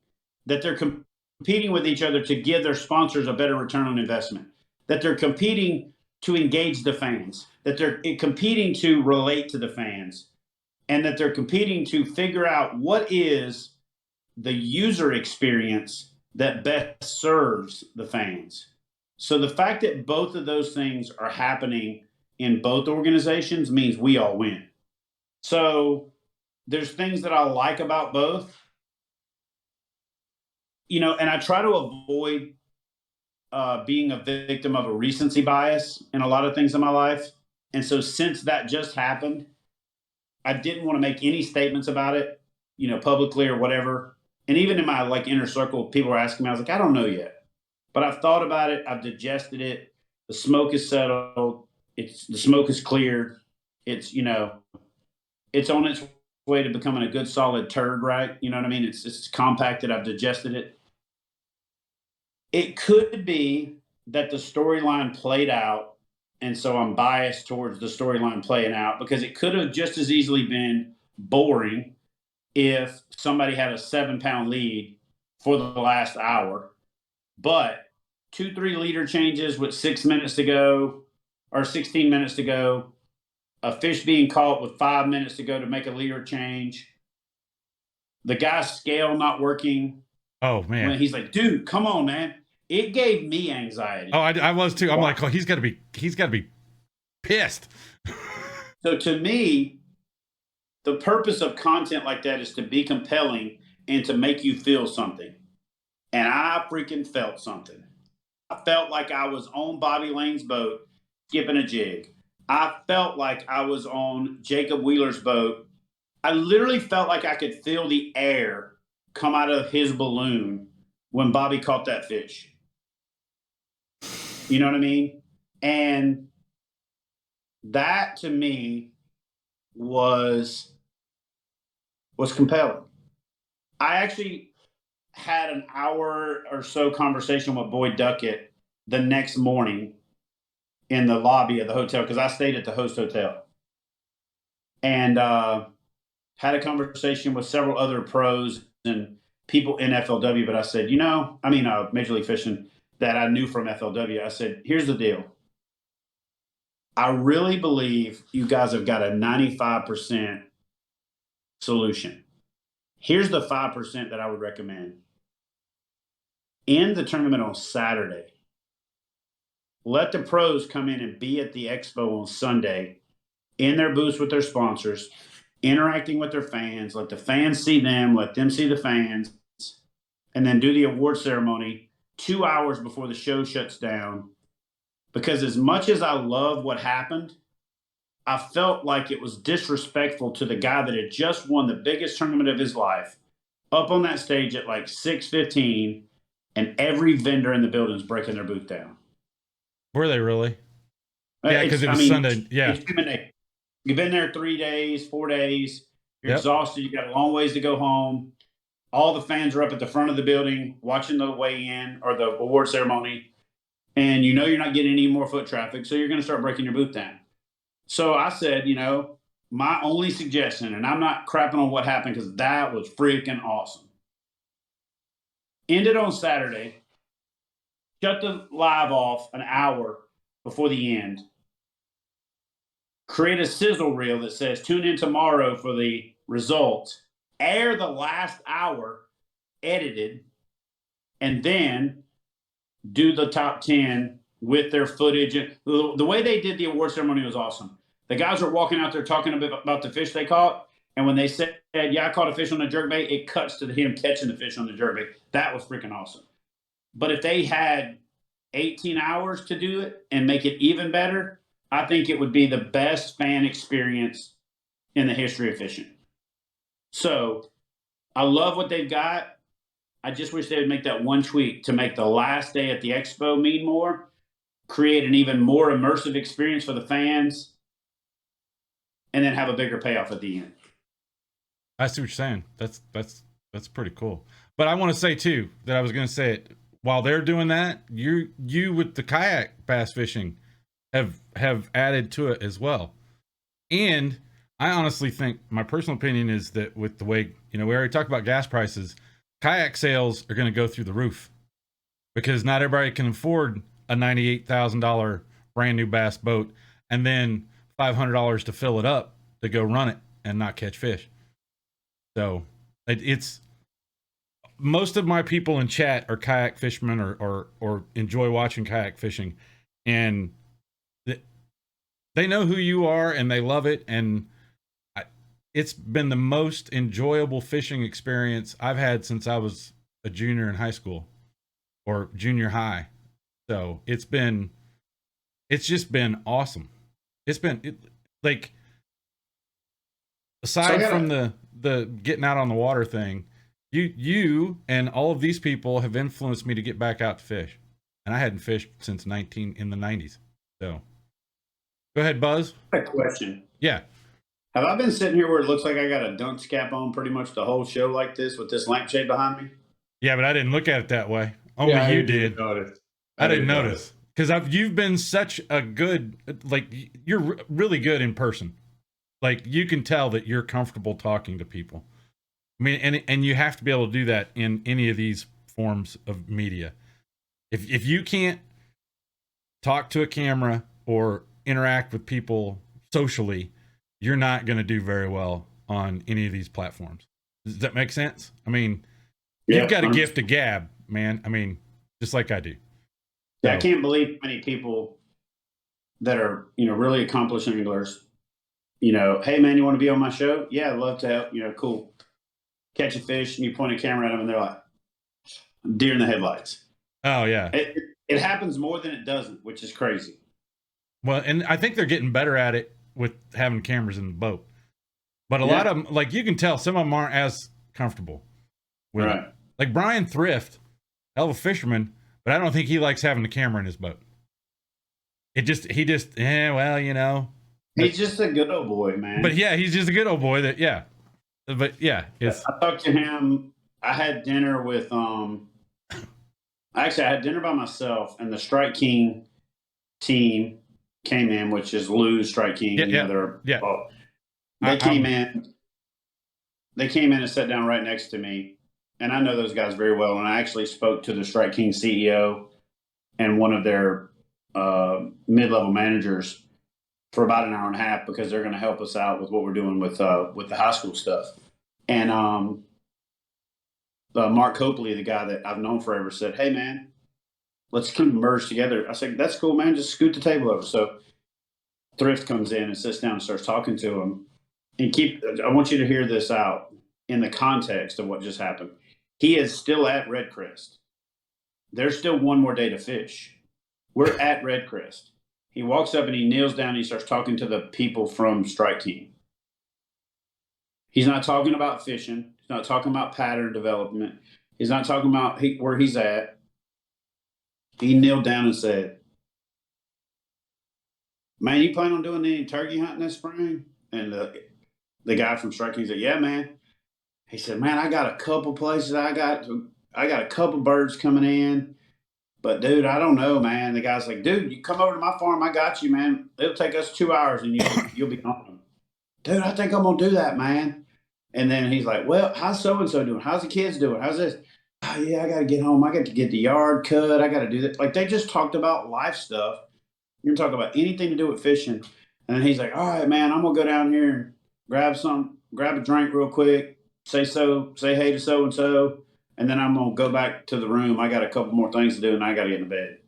That they're competing with each other to give their sponsors a better return on investment. That they're competing to engage the fans. That they're competing to relate to the fans. And that they're competing to figure out what is the user experience that best serves the fans. So the fact that both of those things are happening in both organizations means we all win. So there's things that I like about both, and I try to avoid being a victim of a recency bias in a lot of things in my life. And so since that just happened, I didn't want to make any statements about it, publicly or whatever. And even in my inner circle, people were asking me, I was like, I don't know yet. But I've thought about it. I've digested it. The smoke is settled. The smoke is cleared. It's on its way to becoming a good solid turd, right? You know what I mean? It's compacted. I've digested it. It could be that the storyline played out, and so I'm biased towards the storyline playing out because it could have just as easily been boring if somebody had a 7-pound lead for the last hour. But 2-3 leader changes with 6 minutes to go or 16 minutes to go, a fish being caught with 5 minutes to go to make a leader change, the guy's scale not working. Oh, man. When he's like, dude, come on, man. It gave me anxiety. Oh, I was too. I'm like, oh, he's got to be pissed. So to me, the purpose of content like that is to be compelling and to make you feel something. And I freaking felt something. I felt like I was on Bobby Lane's boat skipping a jig. I felt like I was on Jacob Wheeler's boat I literally felt like I could feel the air come out of his balloon when Bobby caught that fish. You know what I mean? And that to me was compelling. I actually had an hour or so conversation with Boyd Duckett the next morning in the lobby of the hotel, because I stayed at the host hotel, and had a conversation with several other pros and people in FLW. But I said, Major League Fishing, that I knew from FLW. I said, here's the deal. I really believe you guys have got a 95% solution. Here's the 5% that I would recommend. In the tournament on Saturday, let the pros come in and be at the expo on Sunday in their booths with their sponsors, interacting with their fans. Let the fans see them, let them see the fans, and then do the award ceremony 2 hours before the show shuts down. Because as much as I love what happened, I felt like it was disrespectful to the guy that had just won the biggest tournament of his life, up on that stage at like 6:15, and every vendor in the building is breaking their booth down. Were they really? Yeah, because it was Sunday. Yeah. You've been there 3 days, 4 days. You're Yep. exhausted. You got a long ways to go home. All the fans are up at the front of the building watching the weigh-in or the award ceremony. And you're not getting any more foot traffic, so you're going to start breaking your booth down. So I said, my only suggestion, and I'm not crapping on what happened because that was freaking awesome. Ended on Saturday. Shut the live off an hour before the end. Create a sizzle reel that says, tune in tomorrow for the results. Air the last hour, edited, and then do the top 10 with their footage. The way they did the award ceremony was awesome. The guys were walking out there talking about the fish they caught. And when they said, yeah, I caught a fish on the jerkbait, it cuts to him catching the fish on the jerkbait. That was freaking awesome. But if they had 18 hours to do it and make it even better, I think it would be the best fan experience in the history of fishing. So I love what they've got. I just wish they would make that one tweak to make the last day at the expo mean more, create an even more immersive experience for the fans, and then have a bigger payoff at the end. I see what you're saying. That's pretty cool. But I want to say too that I was going to say it while they're doing that. You with the kayak bass fishing have added to it as well. And I honestly think my personal opinion is that with the way we already talked about gas prices, kayak sales are going to go through the roof because not everybody can afford a $98,000 brand new bass boat and then $500 to fill it up to go run it and not catch fish. So it's most of my people in chat are kayak fishermen or enjoy watching kayak fishing, and they know who you are and they love it. And it's been the most enjoyable fishing experience I've had since I was a junior in high school or junior high. So it's just been awesome. It's been like, aside from the getting out on the water thing, you and all of these people have influenced me to get back out to fish. And I hadn't fished since in the 90s. So go ahead, Buzz. A question. Yeah. Have I been sitting here where it looks like I got a dunce cap on pretty much the whole show like this with this lampshade behind me? Yeah, but I didn't look at it that way. Only you did. I didn't notice. Because you've been such a good, you're really good in person. Like, you can tell that you're comfortable talking to people. I mean, and you have to be able to do that in any of these forms of media. If you can't talk to a camera or interact with people socially, you're not going to do very well on any of these platforms. Does that make sense? I mean, you've got a gift of gab, man. I mean, just like I do. Yeah, so, I can't believe how many people that are, really accomplished anglers, hey man, you want to be on my show? Yeah, I'd love to help, cool. Catch a fish and you point a camera at them and they're like, deer in the headlights. Oh yeah. It happens more than it doesn't, which is crazy. Well, and I think they're getting better at it with having cameras in the boat. But a Yeah. lot of them, like, you can tell some of them aren't as comfortable with Right. it. Like Brian Thrift, hell of a fisherman, but I don't think he likes having the camera in his boat. Well, you know. He's just a good old boy, man. But yeah, he's just a good old boy that, yeah. But yeah, it's, I talked to him. I had dinner with actually I had dinner by myself, and the Strike King team came in, which is Lou's Strike King. Yeah, you know, yeah. They came in. They came in and sat down right next to me, and I know those guys very well. And I actually spoke to the Strike King CEO and one of their mid-level managers for about an hour and a half, because they're going to help us out with what we're doing with the high school stuff. And Mark Copley, the guy that I've known forever, said, "Hey man, let's keep merged together." I said, "That's cool, man. Just scoot the table over." So Thrift comes in and sits down and starts talking to him. And I want you to hear this out in the context of what just happened. He is still at Red Crest. There's still one more day to fish. We're at Red Crest. He walks up and he kneels down and he starts talking to the people from Strike King. He's not talking about fishing. He's not talking about pattern development. He's not talking about where he's at. He kneeled down and said, "Man, you plan on doing any turkey hunting this spring?" And the guy from Strike King said, "Yeah, man." He said, "Man, I got a couple places. I got a couple birds coming in. But, dude, I don't know, man." The guy's like, "Dude, you come over to my farm. I got you, man. It'll take us 2 hours and you'll be on them." "Dude, I think I'm going to do that, man." And then he's like, "Well, how's so-and-so doing? How's the kids doing? How's this?" "Oh, yeah, I got to get home. I got to get the yard cut. I got to do that." Like, they just talked about life stuff. You're talking about anything to do with fishing. And then he's like, "All right, man, I'm going to go down here and grab a drink real quick, say hey to so-and-so. And then I'm going to go back to the room. I got a couple more things to do, and I got to get in bed."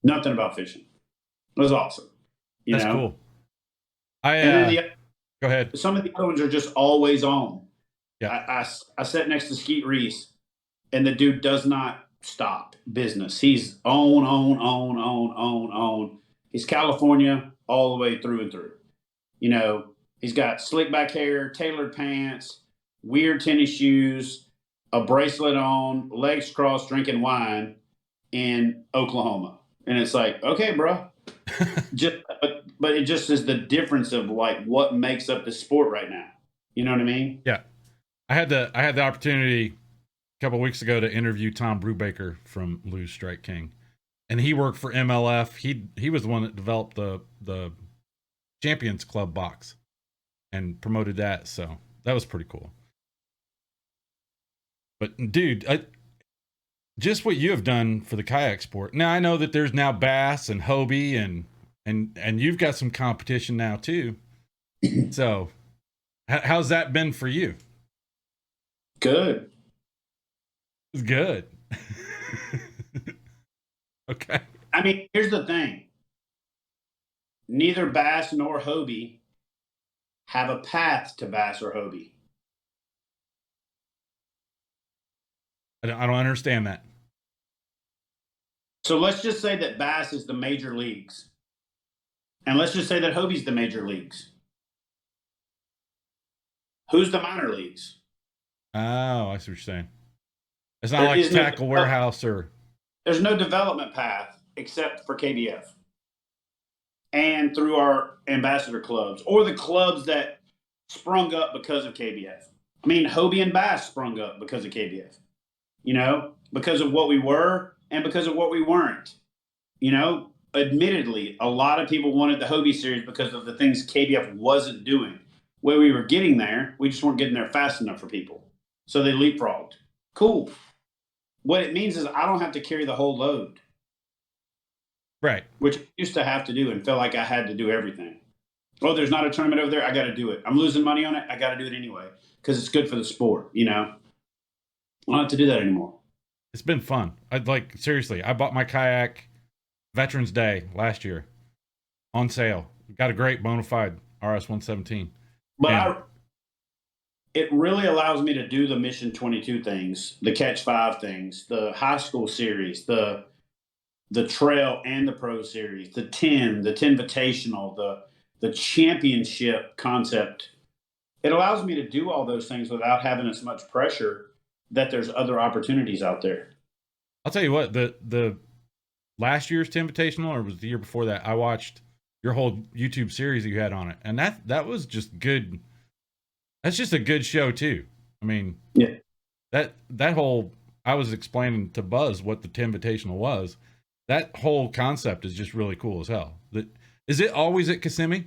Nothing about fishing. It was awesome. That's cool. And then go ahead. some of the other ones are just always on. Yeah. I sat next to Skeet Reese, and the dude does not stop business. He's on. He's California all the way through and through. You know, he's got slick back hair, tailored pants, weird tennis shoes, a bracelet on, legs crossed, drinking wine in Oklahoma. And it's like, okay, bro. But it just is the difference of like what makes up the sport right now. You know what I mean? Yeah. I had the opportunity a couple of weeks ago to interview Tom Brubaker from Lou's Strike King. And he worked for MLF. He was the one that developed the Champions Club box and promoted that. So that was pretty cool. But dude, just what you have done for the kayak sport. Now I know that there's now bass and Hobie and you've got some competition now too. So how's that been for you? Good. It's good. Okay. I mean, here's the thing. Neither bass nor Hobie have a path to bass or Hobie. I don't understand that. So let's just say that bass is the major leagues. And let's just say that Hobie's the major leagues. Who's the minor leagues? Oh, I see what you're saying. It's not like Tackle Warehouse or... There's no development path except for KBF and through our ambassador clubs or the clubs that sprung up because of KBF. I mean, Hobie and Bass sprung up because of KBF, you know, because of what we were and because of what we weren't. You know, admittedly, a lot of people wanted the Hobie series because of the things KBF wasn't doing. Where we were getting there, we just weren't getting there fast enough for people. So they leapfrogged. Cool. What it means is I don't have to carry the whole load. Right. Which I used to have to do and felt like I had to do everything. Oh, there's not a tournament over there. I got to do it. I'm losing money on it. I got to do it anyway because it's good for the sport, you know? I don't have to do that anymore. It's been fun. Seriously, I bought my kayak Veterans Day last year on sale. Got a great bona fide RS 117. But it really allows me to do the Mission 22 things, the Catch 5 things, the high school series, the trail and the pro series, the 10 Invitational, the championship concept it allows me to do all those things without having as much pressure that there's other opportunities out there. I'll tell you what, the last year's Invitational, or was the year before that, I watched your whole YouTube series that you had on it, and that was just good. That's just a good show too. I mean, yeah, that whole, I was explaining to Buzz what the Invitational was. That whole concept is just really cool as hell. Is it always at Kissimmee?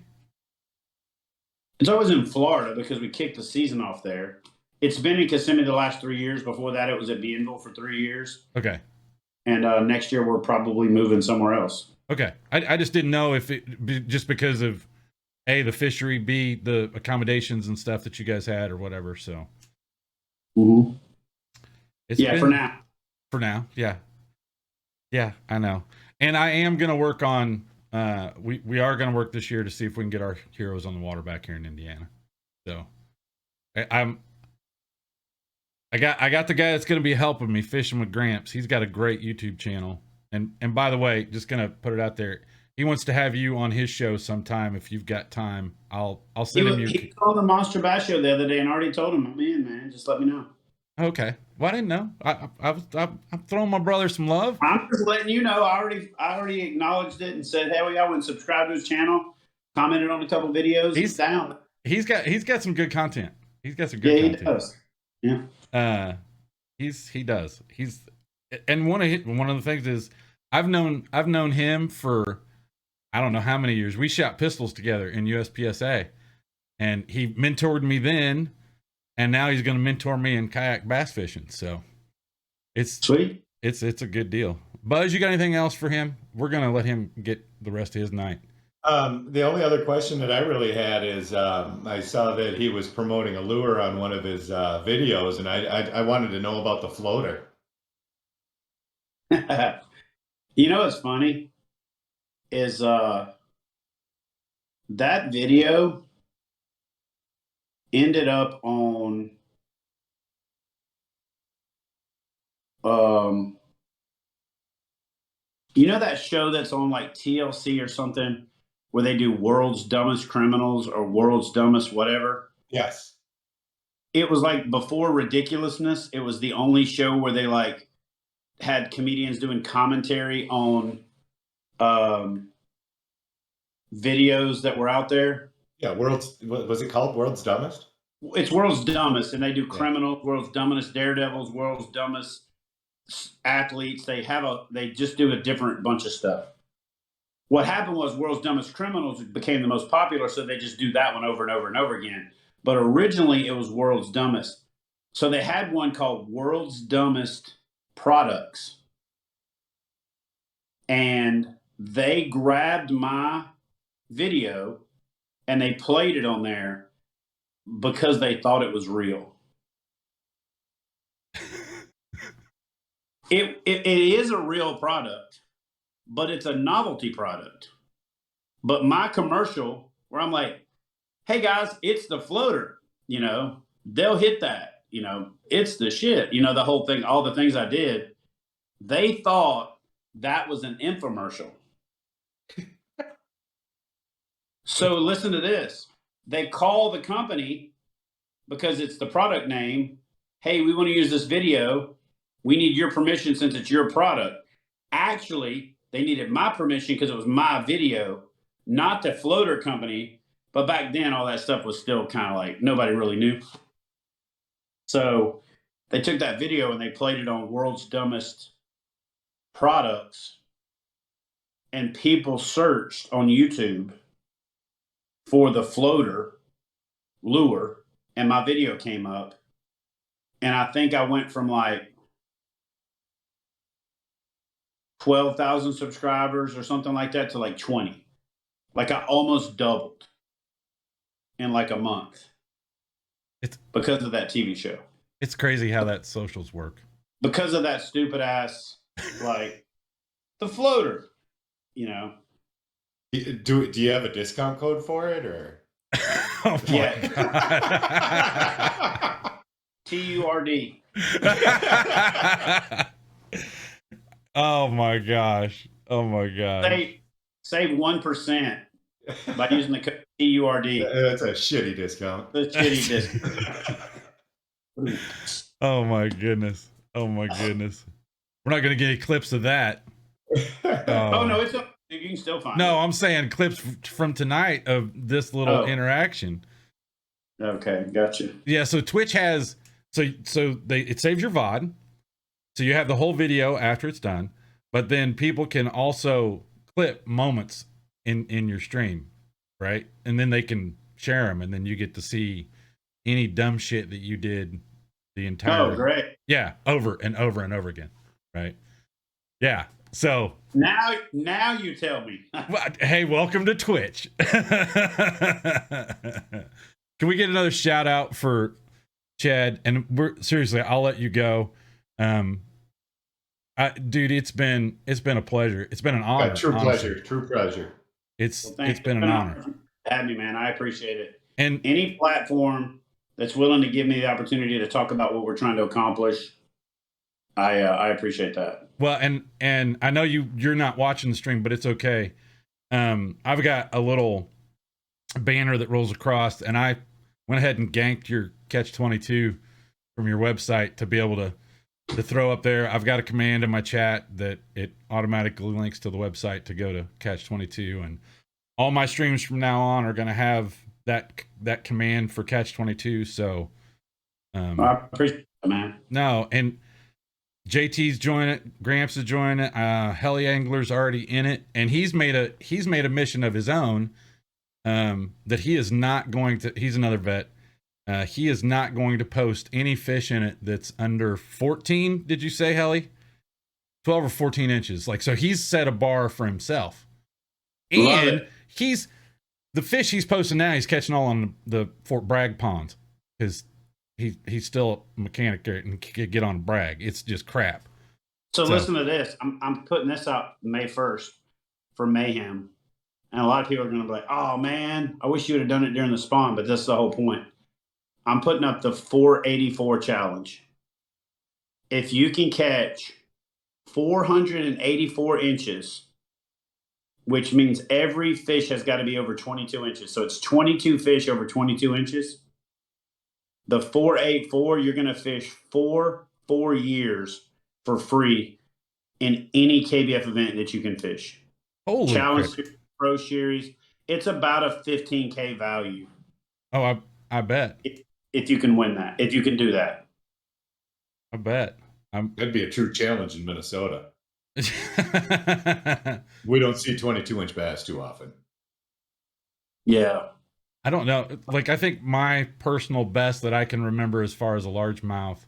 it's always in Florida because we kicked the season off there. It's been in Kissimmee the last 3 years. Before that, it was at Bienville for 3 years. Okay. And next year, we're probably moving somewhere else. Okay. I just didn't know if it, just because of A, the fishery, B, the accommodations and stuff that you guys had or whatever. So. Mm-hmm. Yeah, for now. For now, yeah. Yeah, I know. And I am going to work on, we are going to work this year to see if we can get our heroes on the water back here in Indiana. So I got the guy that's going to be helping me, Fishing with Gramps. He's got a great YouTube channel. And by the way, just going to put it out there, he wants to have you on his show sometime. If you've got time, I'll send him. He was on the Monster Bass Show the other day and already told him, I'm in, man. Just let me know. Okay. Well, I didn't know. I'm throwing my brother some love. I'm just letting you know. I already acknowledged it and said, hey, we all went subscribe to his channel, commented on a couple videos. He's down. He's got some good content. He's got some good content. He does. Yeah. He does. And one of the things is I've known him for I don't know how many years. We shot pistols together in USPSA, and he mentored me then, and now he's going to mentor me in kayak bass fishing. So it's sweet. It's a good deal. Buzz, you got anything else for him? We're going to let him get the rest of his night. The only other question that I really had is I saw that he was promoting a lure on one of his videos, and I wanted to know about the floater. You know what's funny is that video ended up on you know that show that's on like TLC or something where they do World's Dumbest Criminals or World's Dumbest whatever? Yes. It was like before Ridiculousness. It was the only show where they like had comedians doing commentary on videos that were out there. Yeah, was it called World's Dumbest? It's World's Dumbest, and they do criminals, World's Dumbest daredevils, World's Dumbest athletes. They just do a different bunch of stuff. What happened was World's Dumbest Criminals became the most popular, so they just do that one over and over and over again. But originally it was World's Dumbest. So they had one called World's Dumbest Products. And they grabbed my video and they played it on there because they thought it was real. It is a real product, but it's a novelty product. But my commercial where I'm like, hey guys, it's the floater, they'll hit that, it's the shit, the whole thing, all the things I did, they thought that was an infomercial. So listen to this. They call the company because it's the product name. Hey, we want to use this video. We need your permission since it's your product. Actually, they needed my permission because it was my video, not the floater company. But back then, all that stuff was still kind of like nobody really knew. So they took that video and they played it on World's Dumbest Products. And people searched on YouTube for the floater lure, and my video came up. And I think I went from like 12,000 subscribers or something like that to like 20. Like I almost doubled in like a month. It's because of that TV show. It's crazy how that socials work. Because of that stupid ass, like the floater, Do you have a discount code for it or? Oh my God. TURD. Oh my gosh. Oh my God. Save 1% by using the code TURD. That's a shitty discount. The shitty discount. Oh my goodness. Oh my goodness. We're not going to get any clips of that. Oh no, it's up. You can still find No, it. I'm saying clips from tonight of this little interaction. Okay, gotcha. Yeah, so Twitch has it saves your VOD. So you have the whole video after it's done, but then people can also clip moments in your stream, right? And then they can share them, and then you get to see any dumb shit that you did the entire. Oh, great. Yeah, over and over and over again, right? Yeah. So now you tell me. hey, welcome to Twitch. Can we get another shout out for Chad? And seriously, I'll let you go. Dude, it's been a pleasure. It's been an honor. True honestly. pleasure. True pleasure. It's been an honor. Have me, man. I appreciate it. And any platform that's willing to give me the opportunity to talk about what we're trying to accomplish, I appreciate that. Well, and I know you're not watching the stream, but it's okay. I've got a little banner that rolls across, and I went ahead and ganked your Catch22 from your website to be able to throw up there. I've got a command in my chat that it automatically links to the website to go to Catch22, and all my streams from now on are going to have that command for Catch22. So I appreciate it, man. No, and JT's joining it, Gramps is joining it, Heli Angler's already in it, and he's made a mission of his own that he is not going to. He's another vet. He is not going to post any fish in it that's under 14. Did you say, Heli? 12 or 14 inches. Like, so he's set a bar for himself, and the fish he's posting now, he's catching all on the Fort Bragg ponds because he's still a mechanic there and can get on Bragg. It's just crap. So listen to this. I'm putting this out May 1st for Mayhem. And a lot of people are going to be like, oh, man, I wish you would have done it during the spawn. But that's the whole point. I'm putting up the 484 challenge. If you can catch 484 inches, which means every fish has got to be over 22 inches. So it's 22 fish over 22 inches. The 484, you're going to fish 4 years for free in any KBF event that you can fish. Holy Challenge crap. Pro Series. It's about a 15K value. Oh, I bet. If you can win that, if you can do that. I bet. That'd be a true challenge in Minnesota. We don't see 22-inch bass too often. Yeah. I don't know. Like, I think my personal best that I can remember as far as a largemouth,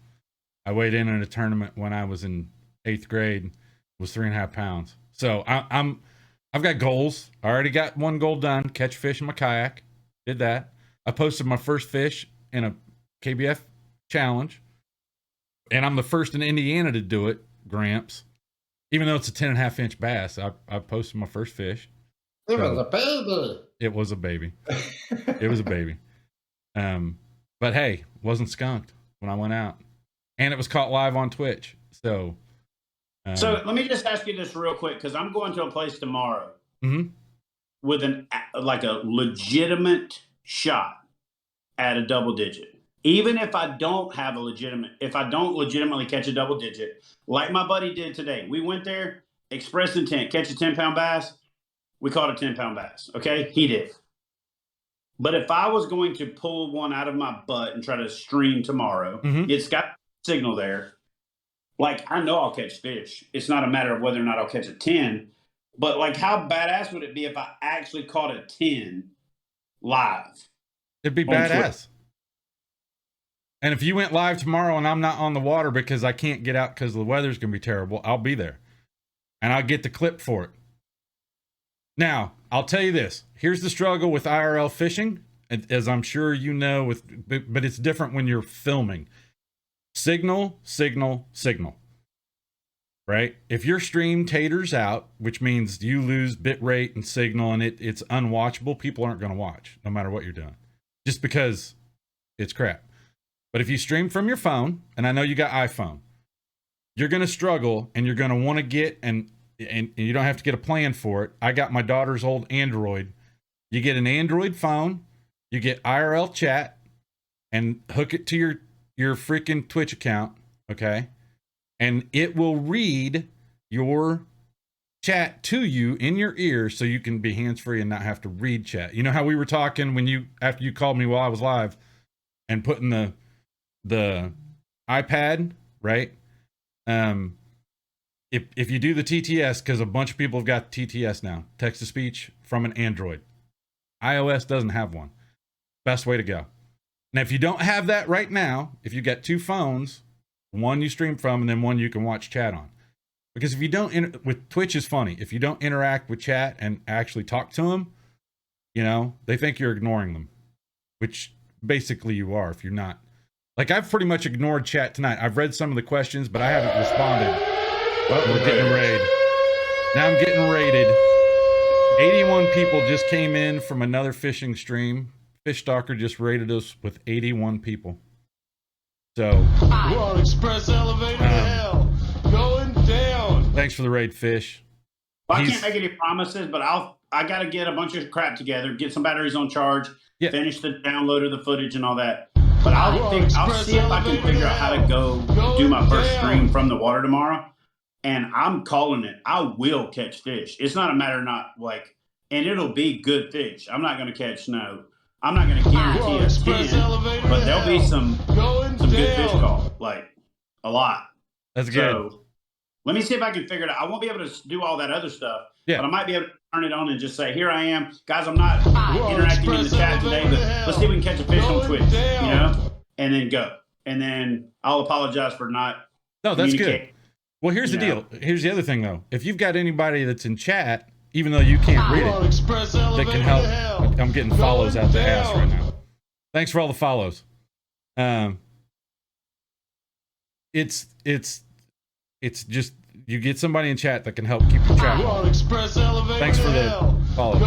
I weighed in a tournament when I was in 8th grade, was 3.5 pounds. So I've got goals. I already got one goal done, catch fish in my kayak. Did that. I posted my first fish in a KBF challenge. And I'm the first in Indiana to do it, Gramps. Even though it's a 10.5-inch bass, I posted my first fish. It was a baby. It was a baby. It was a baby. But hey, wasn't skunked when I went out. And it was caught live on Twitch. So let me just ask you this real quick, because I'm going to a place tomorrow with a legitimate shot at a double digit. Even if I don't legitimately catch a double digit, like my buddy did today. We went there, express intent, catch a 10-pound bass. We caught a 10-pound bass. Okay, he did. But if I was going to pull one out of my butt and try to stream tomorrow, it's got signal there. Like, I know I'll catch fish. It's not a matter of whether or not I'll catch a 10. But, like, how badass would it be if I actually caught a 10 live? It'd be badass. And if you went live tomorrow and I'm not on the water because I can't get out because the weather's going to be terrible, I'll be there. And I'll get the clip for it. Now, I'll tell you this. Here's the struggle with IRL fishing, as I'm sure you know, but it's different when you're filming. Signal, signal, signal. Right? If your stream taters out, which means you lose bit rate and signal and it's unwatchable, people aren't going to watch no matter what you're doing. Just because it's crap. But if you stream from your phone, and I know you got iPhone, you're going to struggle and you're going to want to get, and you don't have to get a plan for it. I got my daughter's old Android. You get an Android phone, you get IRL chat, and hook it to your freaking Twitch account, okay? And it will read your chat to you in your ear so you can be hands-free and not have to read chat. You know how we were talking after you called me while I was live and putting the iPad, right? If you do the TTS, because a bunch of people have got TTS now, text to speech from an Android. iOS doesn't have one. Best way to go. Now, if you don't have that right now, if you got two phones, one you stream from and then one you can watch chat on. Because if you don't, with Twitch is funny. If you don't interact with chat and actually talk to them, you know, they think you're ignoring them, which basically you are if you're not. Like, I've pretty much ignored chat tonight. I've read some of the questions, but I haven't responded. Well, we're getting raided. Now I'm getting raided. 81 people just came in from another fishing stream. Fish Stalker just raided us with 81 people. So, we're on express elevator to hell, going down. Thanks for the raid, Fish. Well, I can't make any promises, but I got to get a bunch of crap together, get some batteries on charge, finish the download of the footage and all that. But I'll see if I can figure out how to go do my first stream from the water tomorrow. And I'm calling it. I will catch fish. It's not a matter of not like, and it'll be good fish. I'm not going to catch I'm not going to guarantee a 10, but there'll be some good fish caught, like a lot. That's good. So let me see if I can figure it out. I won't be able to do all that other stuff, but I might be able to turn it on and just say, here I am. Guys, I'm not interacting in the chat today, but let's see if we can catch a fish on Twitch, you know, and then go. And then I'll apologize for not. No, that's good. Well, here's the deal. Here's the other thing, though. If you've got anybody that's in chat, even though you can't read it, that can help. I'm getting follows out the ass right now. Thanks for all the follows. It's just, you get somebody in chat that can help keep you track. Thanks for the follow.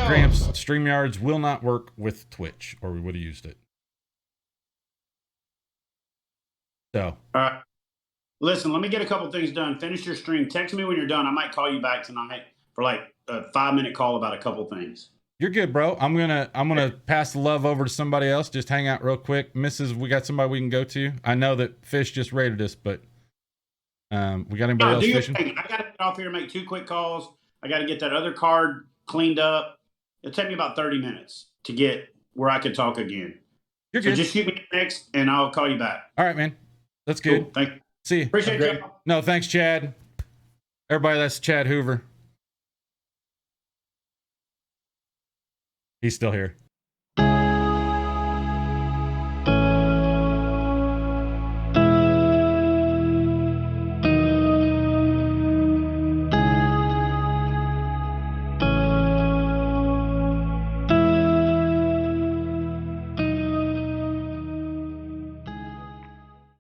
Gramps, StreamYards will not work with Twitch, or we would have used it. So. All right. Listen, let me get a couple things done. Finish your stream. Text me when you're done. I might call you back tonight for like a 5-minute call about a couple things. You're good, bro. I'm gonna pass the love over to somebody else. Just hang out real quick. Mrs., we got somebody we can go to. I know that Fish just raided us, but we got anybody else fishing? I gotta get off here and make 2 quick calls. I gotta get that other card cleaned up. It'll take me about 30 minutes to get where I can talk again. You're good. So just shoot me next and I'll call you back. All right, man. That's good. Cool. Thank you. See you. Appreciate it. No, thanks, Chad. Everybody, that's Chad Hoover. He's still here.